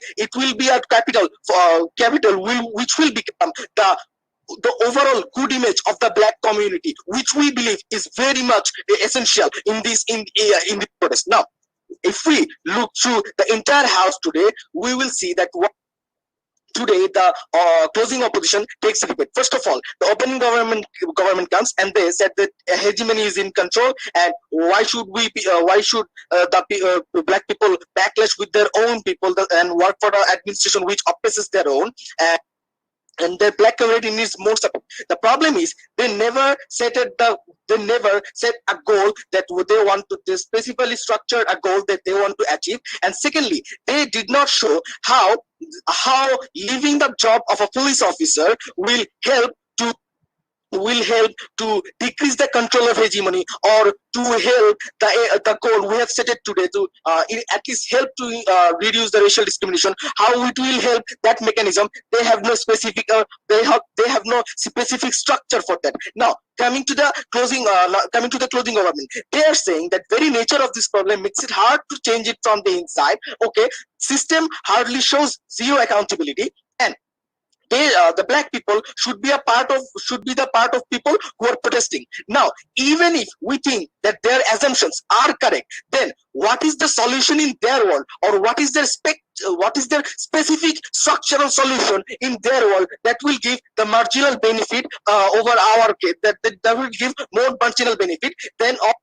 a capital which will become the overall good image of the black community, which we believe is very much essential in this protest. Now, if we look through the entire house today, we will see that today the closing opposition takes a debate. First of all, the opening government comes and they said that hegemony is in control, and why should the black people backlash with their own people and work for the administration which oppresses their own, and the black community needs more support. The problem is they never set a goal that they want to. They specifically structured a goal that they want to achieve. And secondly, they did not show how leaving the job of a police officer will help to decrease the control of hegemony, or to help the goal we have set it today to at least help to reduce the racial discrimination. How it will help that mechanism? They have no specific they have no specific structure for that. Now, coming to the closing government, they are saying that very nature of this problem makes it hard to change it from the inside. Okay, system hardly shows zero accountability, and the black people should be the part of people who are protesting. Now, even if we think that their assumptions are correct, then what is the solution in their world, or what is their specific structural solution in their world that will give the marginal benefit over our case, that will give more marginal benefit than of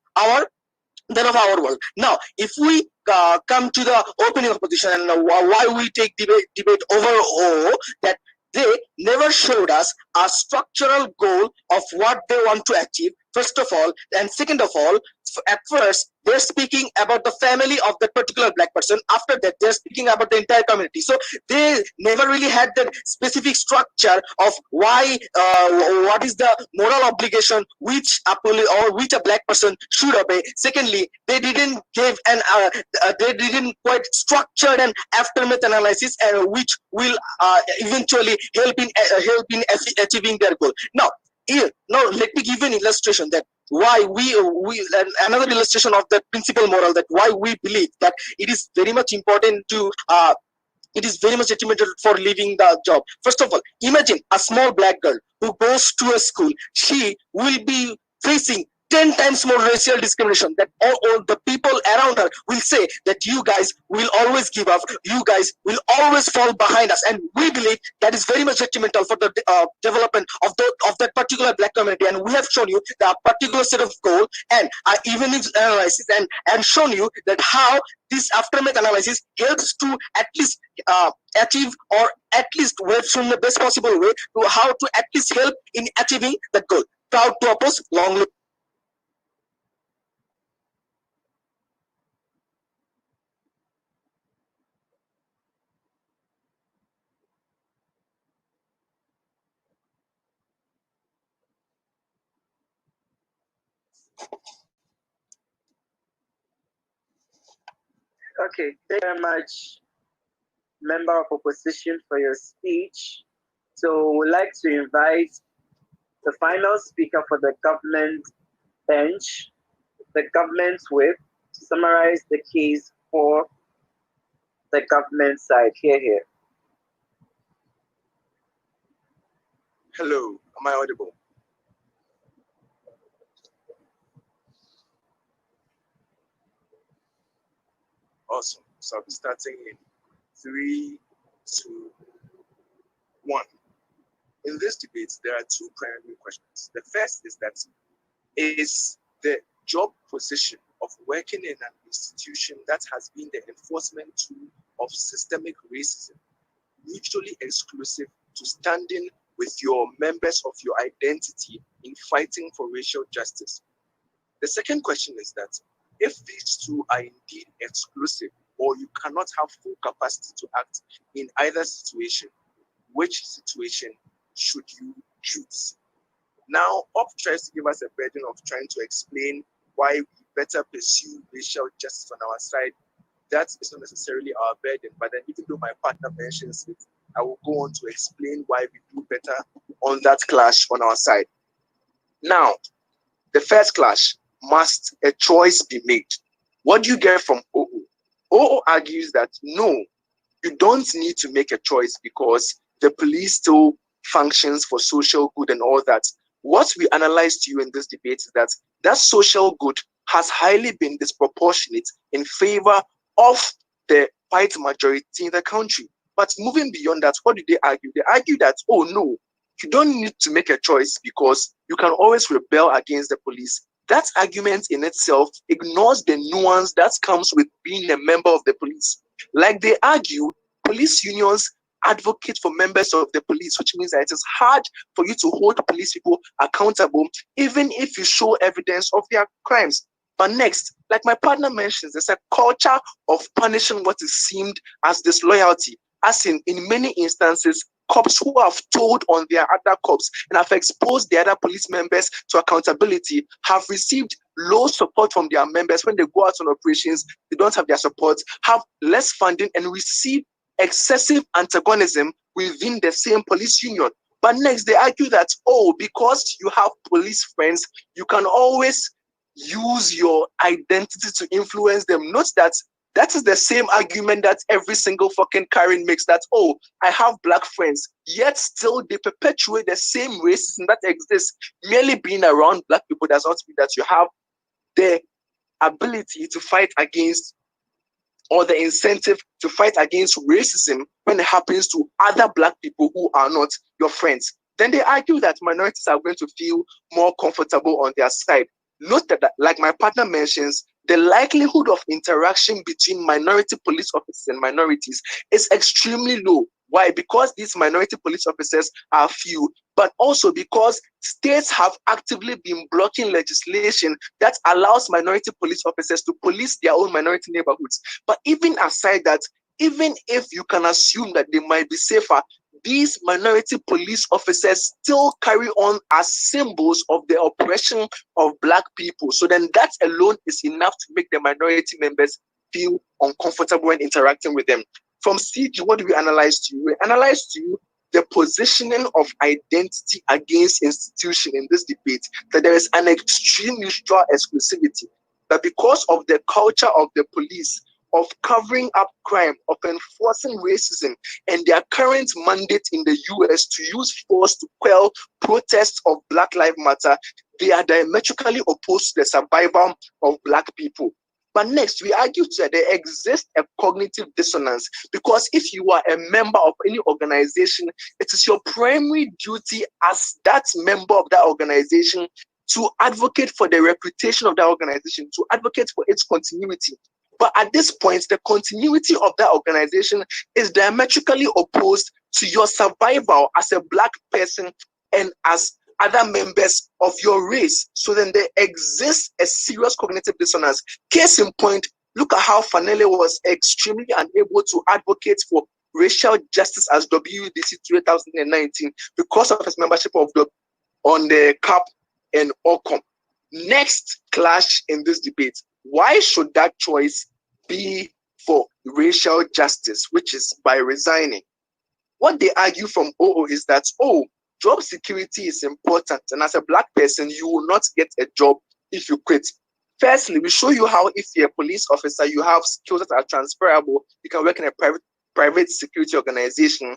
our world. Now, if we come to the opening opposition and why we take debate over that they never showed us a structural goal of what they want to achieve, first of all, and second of all, at first they're speaking about the family of that particular black person. After that, they're speaking about the entire community. So they never really had that specific structure of why, what is the moral obligation which a black person should obey. Secondly, they didn't they didn't quite structure an aftermath analysis, which will eventually help in achieving their goal. Now, let me give you an illustration that why we another illustration of that principal moral, that why we believe that it is very much important to it is very much detrimental for leaving the job. First of all, imagine a small black girl who goes to a school. She will be facing 10 times more racial discrimination, that all the people around her will say that you guys will always give up, you guys will always fall behind us, and we believe that is very much detrimental for the development of that particular black community. And we have shown you the particular set of goal, and even analysis, and shown you that how this aftermath analysis helps to at least achieve, or at least we have shown the best possible way to how to at least help in achieving that goal. Proud to oppose, long live. Okay, thank you very much, member of opposition, for your speech. So we'd like to invite the final speaker for the government bench, the government whip, to summarize the case for the government side. Here. Hello, am I audible? Awesome. So I'll be starting in 3, 2, 1. In this debate, there are two primary questions. The first is that, is the job position of working in an institution that has been the enforcement tool of systemic racism mutually exclusive to standing with your members of your identity in fighting for racial justice? The second question is that, if these two are indeed exclusive, or you cannot have full capacity to act in either situation, which situation should you choose? Now, Op tries to give us a burden of trying to explain why we better pursue racial justice on our side. That is not necessarily our burden, but then even though my partner mentions it, I will go on to explain why we do better on that clash on our side. Now, the first clash, must a choice be made? What do you get from OO? OO argues that no, you don't need to make a choice because the police still functions for social good and all that. What we analyzed to you in this debate is that that social good has highly been disproportionate in favor of the white majority in the country. But moving beyond that, what do they argue? They argue that, oh no, you don't need to make a choice because you can always rebel against the police. That argument in itself ignores the nuance that comes with being a member of the police. Like they argue, police unions advocate for members of the police, which means that it is hard for you to hold police people accountable, even if you show evidence of their crimes. But next, like my partner mentions, there's a culture of punishing what is seen as disloyalty, as in many instances, cops who have told on their other cops and have exposed the other police members to accountability have received low support from their members. When they go out on operations, they don't have their support, have less funding, and receive excessive antagonism within the same police union. But next, they argue that, oh, because you have police friends, you can always use your identity to influence them. Note that That is the same argument that every single fucking Karen makes, that, oh, I have black friends, yet still they perpetuate the same racism that exists. Merely being around black people does not mean that you have the ability to fight against, or the incentive to fight against racism when it happens to other black people who are not your friends. Then they argue that minorities are going to feel more comfortable on their side. Note that, like my partner mentions, the likelihood of interaction between minority police officers and minorities is extremely low. Why? Because these minority police officers are few, but also because states have actively been blocking legislation that allows minority police officers to police their own minority neighborhoods. But even aside that, even if you can assume that they might be safer, these minority police officers still carry on as symbols of the oppression of black people. So then that alone is enough to make the minority members feel uncomfortable when interacting with them. From CG, what do we analyze to you? We analyze to you the positioning of identity against institution in this debate, that there is an extreme mutual exclusivity, that because of the culture of the police, of covering up crime, of enforcing racism, and their current mandate in the US to use force to quell protests of Black Lives Matter, they are diametrically opposed to the survival of black people. But next, we argue that there exists a cognitive dissonance, because if you are a member of any organization, it is your primary duty as that member of that organization to advocate for the reputation of that organization, to advocate for its continuity. But at this point, the continuity of that organization is diametrically opposed to your survival as a black person and as other members of your race. So then there exists a serious cognitive dissonance. Case in point, look at how Fanele was extremely unable to advocate for racial justice as WDC 2019 because of his membership of on the CAP and OCOM. Next clash in this debate. Why should that choice be for racial justice, which is by resigning? What they argue from OO is that, oh, job security is important, and as a black person, you will not get a job if you quit. Firstly, we show you how if you're a police officer, you have skills that are transferable, you can work in a private security organization.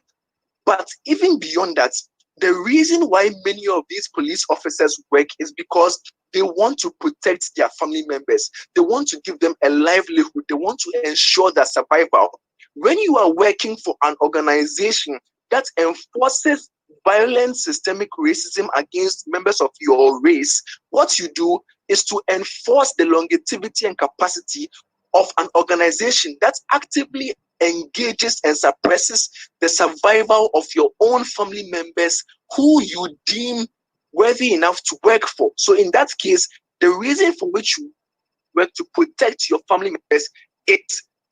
But even beyond that, the reason why many of these police officers work is because they want to protect their family members. They want to give them a livelihood. They want to ensure their survival. When you are working for an organization that enforces violent systemic racism against members of your race, what you do is to enforce the longevity and capacity of an organization that actively engages and suppresses the survival of your own family members who you deem worthy enough to work for. So in that case, the reason for which you work to protect your family members, it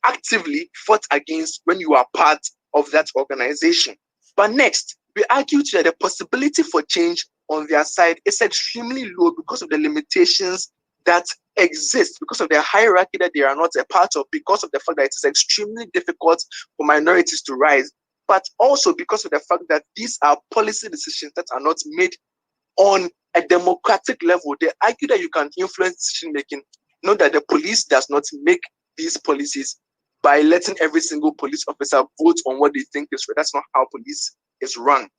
actively fought against when you are part of that organization. But next, we argue that the possibility for change on their side is extremely low because of the limitations that exist, because of the hierarchy that they are not a part of, because of the fact that it is extremely difficult for minorities to rise, but also because of the fact that these are policy decisions that are not made on a democratic level. They argue that you can influence decision making, not that the police does not make these policies by letting every single police officer vote on what they think is right. That's not how police is run.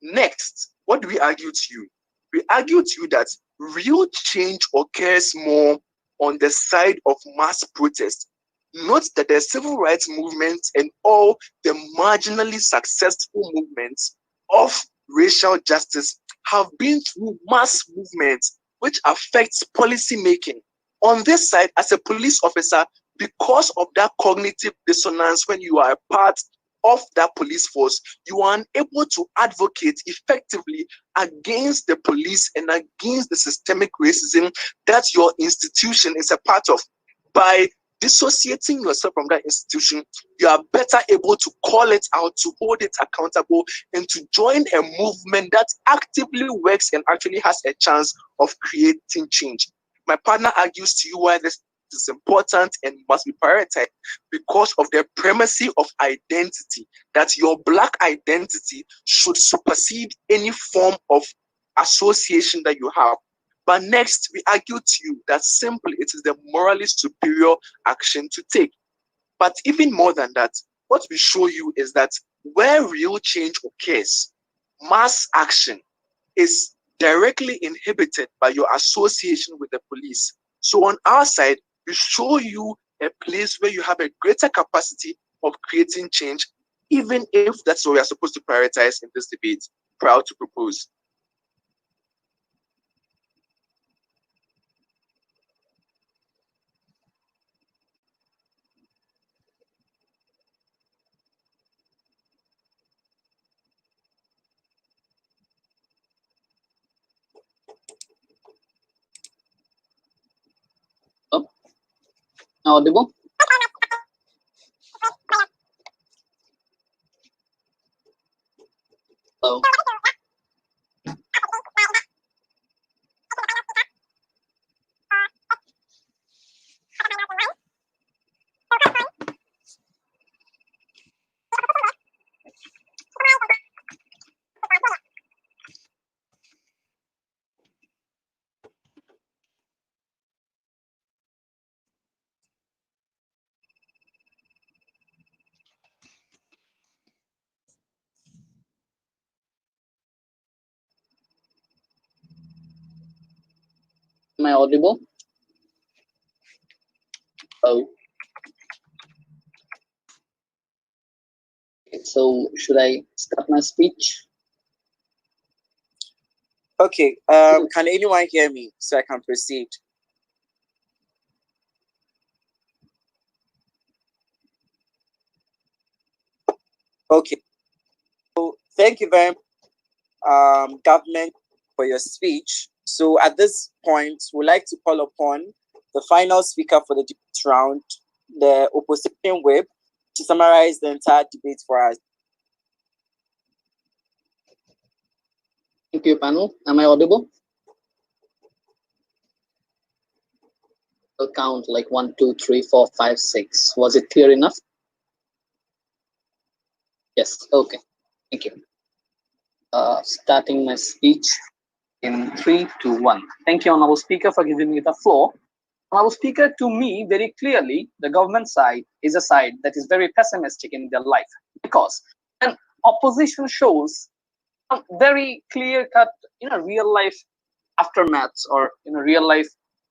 Next, what do we argue to you? We argue to you that real change occurs more on the side of mass protest. Note that the civil rights movement and all the marginally successful movements of racial justice have been through mass movements which affects policy making. On this side, as a police officer, because of that cognitive dissonance when you are a part of that police force, you are unable to advocate effectively against the police and against the systemic racism that your institution is a part of. By dissociating yourself from that institution, you are better able to call it out, to hold it accountable, and to join a movement that actively works and actually has a chance of creating change. My partner argues to you why this is important and must be prioritized because of the primacy of identity, that your black identity should supersede any form of association that you have. But next, we argue to you that simply it is the morally superior action to take. But even more than that, what we show you is that where real change occurs, mass action is directly inhibited by your association with the police. So on our side, we show you a place where you have a greater capacity of creating change, even if that's what we are supposed to prioritize in this debate. Proud to propose. Audible? Hello. Am I audible? Oh. So should I start my speech? Okay, can anyone hear me so I can proceed? Okay, so thank you very much, government, for your speech. So at this point, we'd like to call upon the final speaker for the debate round, the opposition whip, to summarize the entire debate for us. Thank you, panel. Am I audible? I'll count like 1, 2, 3, 4, 5, 6. Was it clear enough? Yes. Okay. Thank you. Starting my speech in 3, 2, 1. Thank you, Honorable Speaker, for giving me the floor. Honorable Speaker, to me, very clearly, the government side is a side that is very pessimistic in their life, because when opposition shows very clear-cut, real life aftermaths or real life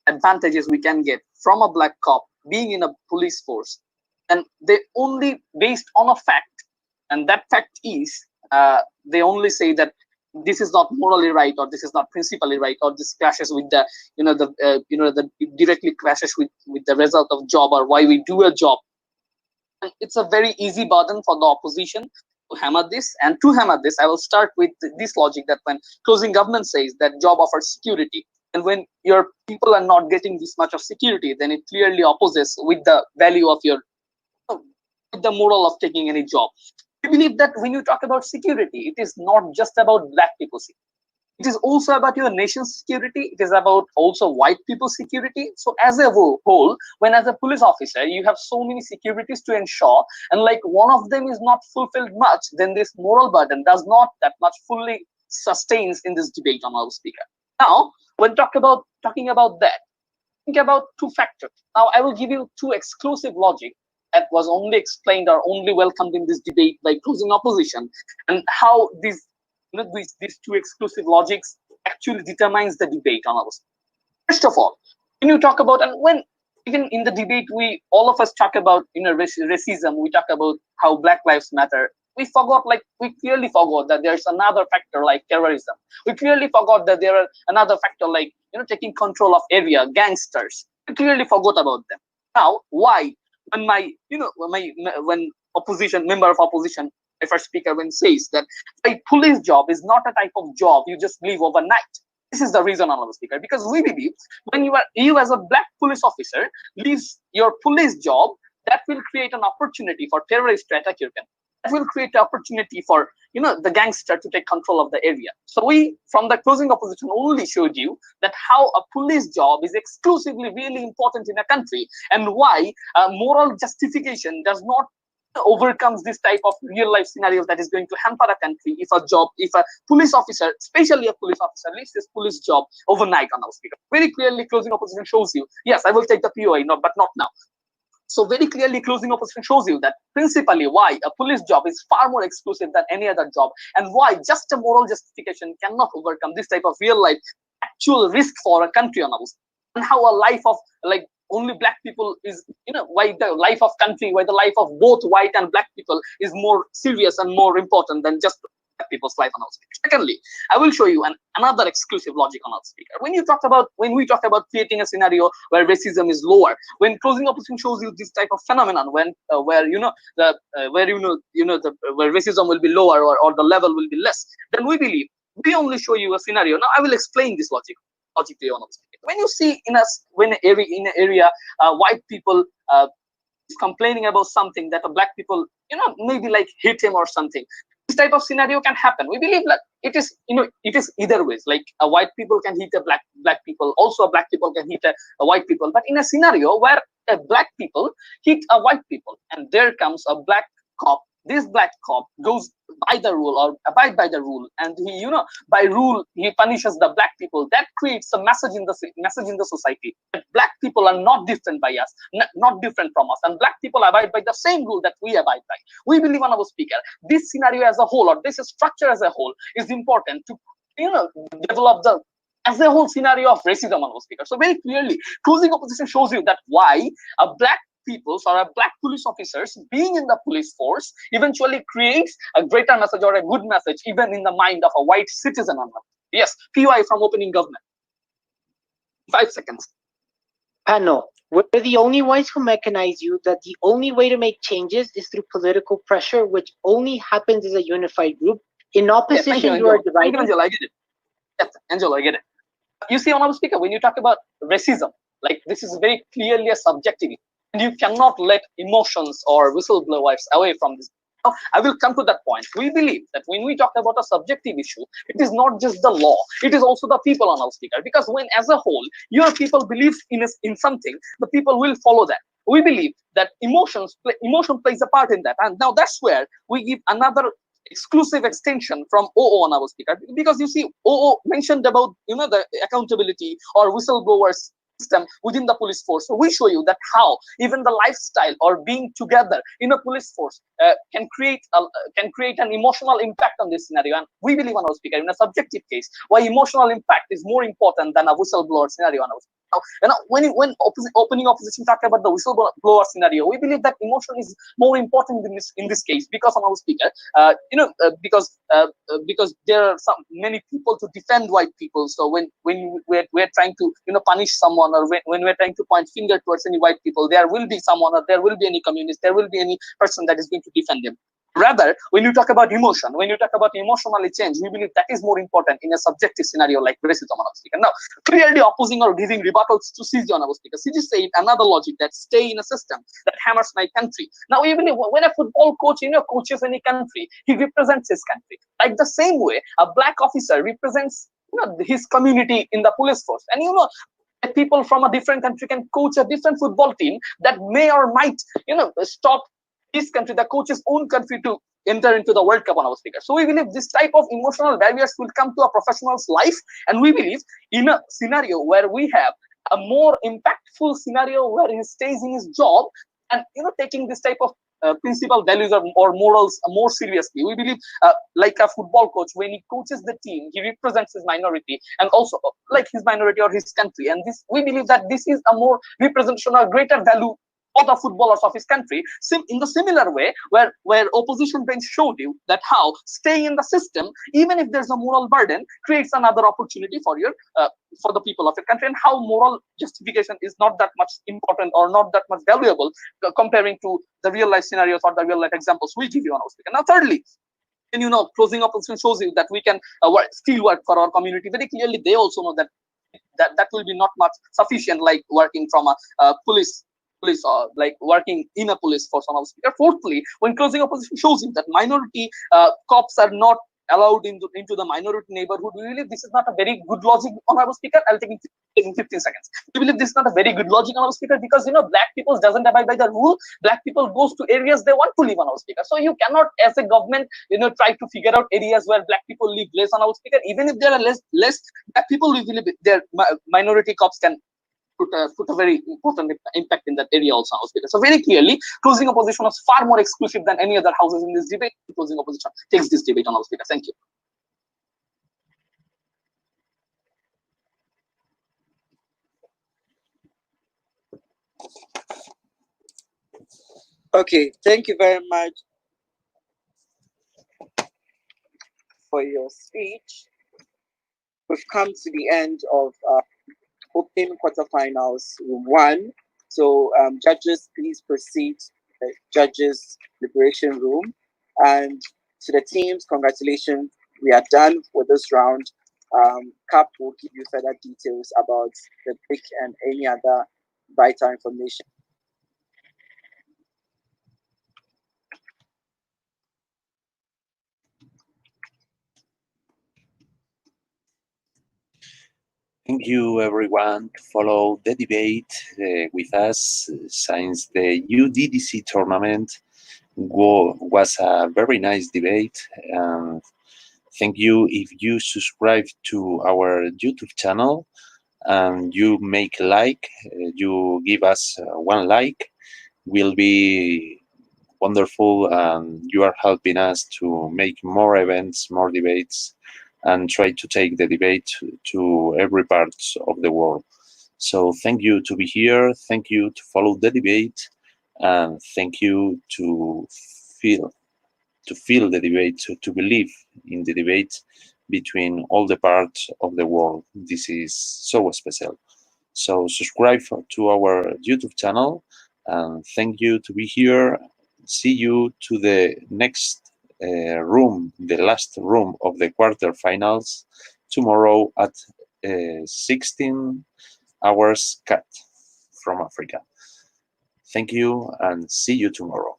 advantages we can get from a black cop being in a police force, and they only based on a fact, and that fact is they only say that this is not morally right, or this is not principally right, or this clashes with the the directly clashes with the result of job, or why we do a job. And it's a very easy burden for the opposition to hammer this. And to hammer this, I will start with this logic that when closing government says that job offers security, and when your people are not getting this much of security, then it clearly opposes with the value of your, with the moral of taking any job. We believe that when you talk about security, it is not just about black people's security. It is also about your nation's security. It is about also white people's security. So as a whole, when as a police officer, you have so many securities to ensure, and like one of them is not fulfilled much, then this moral burden does not that much fully sustains in this debate, on our speaker. Now, when talking about that, think about two factors. Now, I will give you two exclusive logic that was only explained or only welcomed in this debate by closing opposition, and how these two exclusive logics actually determines the debate on our side. First of all, when you talk about, and when even in the debate, we all of us talk about racism, we talk about how Black Lives Matter. We clearly forgot that there's another factor like terrorism. We clearly forgot that there are another factor like taking control of area, gangsters. We clearly forgot about them. Now, why? When when opposition member of opposition, if our speaker when says that a police job is not a type of job you just leave overnight. This is the reason, Honorable Speaker, because we believe when you as a black police officer leaves your police job, that will create an opportunity for terrorists to attack your country. That will create an opportunity for the gangster to take control of the area. So we, from the closing opposition, only showed you that how a police job is exclusively really important in a country, and why moral justification does not overcomes this type of real life scenario that is going to hamper a country if a police officer, especially a police officer, leaves his police job overnight, on our speaker. Very clearly, closing opposition shows you, yes, I will take the POI, but not now. So very clearly, closing opposition shows you that principally why a police job is far more exclusive than any other job, and why just a moral justification cannot overcome this type of real life actual risk for a country on us, and how a life of like only black people is, why the life of country, why the life of both white and black people is more serious and more important than just black people's life on our speaker. Secondly, I will show you another exclusive logic on our speaker. When we talk about creating a scenario where racism is lower, when closing opposition shows you this type of phenomenon, when where racism will be lower, or the level will be less, then we believe we only show you a scenario. Now I will explain this logic to you on our speaker. When you see in an area white people is complaining about something that a black people maybe like hit him or something, this type of scenario can happen. We believe that it is either ways, like a white people can hit a black people, also a black people can hit a white people. But in a scenario where a black people hit a white people and there comes a black cop, this black cop goes by the rule or abide by the rule, and he by rule he punishes the black people. That creates a message in the society that black people are not different by us, not different from us, and black people abide by the same rule that we abide by. We believe on our speaker this scenario as a whole, or this structure as a whole, is important to develop the as a whole scenario of racism on our speaker. So very clearly, closing opposition shows you that why a black peoples or a black police officers being in the police force eventually creates a greater message or a good message even in the mind of a white citizen. Yes, PY from opening government. 5 seconds. Panel, we're the only ones who mechanize you that the only way to make changes is through political pressure, which only happens as a unified group. In opposition, you are divided. Angela, I get it. Yes, Angela, I get it. You see, on our speaker, when you talk about racism, like this is very clearly a subjective, and you cannot let emotions or whistleblowers away from this. Now, I will come to that point. We believe that when we talk about a subjective issue, it is not just the law, it is also the people on our speaker. Because when, as a whole, your people believe in something, the people will follow that. We believe that emotion plays a part in that, and now that's where we give another exclusive extension from OO on our speaker, because you see, OO mentioned about the accountability or whistleblowers system within the police force. So we show you that how even the lifestyle or being together in a police force can create an emotional impact on this scenario. And we believe on our speaker, in a subjective case, why emotional impact is more important than a whistleblower scenario on our speaker. Now, when opening opposition talk about the whistleblower scenario, we believe that emotion is more important in this case, because on our speaker, because there are many people to defend white people. So when we're trying to punish someone, or when we're trying to point finger towards any white people, there will be someone, or there will be any communist, there will be any person that is going to defend them. Rather, when you talk about emotion, when you talk about emotionally change, we believe that is more important in a subjective scenario like racism on our speaker. Now, clearly opposing or giving rebuttals to CG on our speaker, CG said another logic, that stay in a system that hammers my country. Now, even when a football coach coaches any country, he represents his country. Like the same way, a black officer represents his community in the police force. And people from a different country can coach a different football team that may or might stop his country, the coach's own country, to enter into the World Cup on our speaker. So we believe this type of emotional barriers will come to a professional's life, and we believe in a scenario where we have a more impactful scenario where he stays in his job and taking this type of principal values or morals more seriously. We believe like a football coach, when he coaches the team, he represents his minority and also like his minority or his country, and this we believe that this is a more representation or greater value of the footballers of his country. In the similar way, where opposition bench showed you that how staying in the system, even if there's a moral burden, creates another opportunity for for the people of your country, and how moral justification is not that much important or not that much valuable comparing to the real life scenarios or the real life examples we give you on our speaker. Now, thirdly, and closing opposition shows you that we can still work for our community. Very clearly, they also know that will be not much sufficient, like working from a police or like working in a police force on our speaker. Fourthly, when closing opposition shows you that minority cops are not allowed into the minority neighborhood, we believe this is not a very good logic on our speaker. I'll take it in 15 seconds. We believe this is not a very good logic on our speaker, because black people doesn't abide by the rule. Black people goes to areas they want to live on our speaker. So you cannot, as a government, try to figure out areas where black people live less on our speaker. Even if there are less black people, we believe their minority cops can put a very important impact in that area also. So very clearly, closing opposition was far more exclusive than any other houses in this debate. Closing opposition takes this debate on our speaker. Thank you. Okay, thank you very much for your speech. We've come to the end of open quarterfinals room 1. So judges, please proceed to the judges' liberation room. And to the teams, congratulations. We are done with this round. Cap will give you further details about the pick and any other vital information. Thank you, everyone, to follow the debate with us since the UDDC tournament was a very nice debate. And thank you if you subscribe to our YouTube channel and you make a like, you give us one like, will be wonderful, and you are helping us to make more events, more debates, and try to take the debate to every part of the world. So thank you to be here, thank you to follow the debate, and thank you to feel the debate, to believe in the debate between all the parts of the world. This is so special. So subscribe to our YouTube channel, and thank you to be here. See you to the next room, the last room of the quarterfinals, tomorrow at 16 hours cut from Africa. Thank you, and see you tomorrow.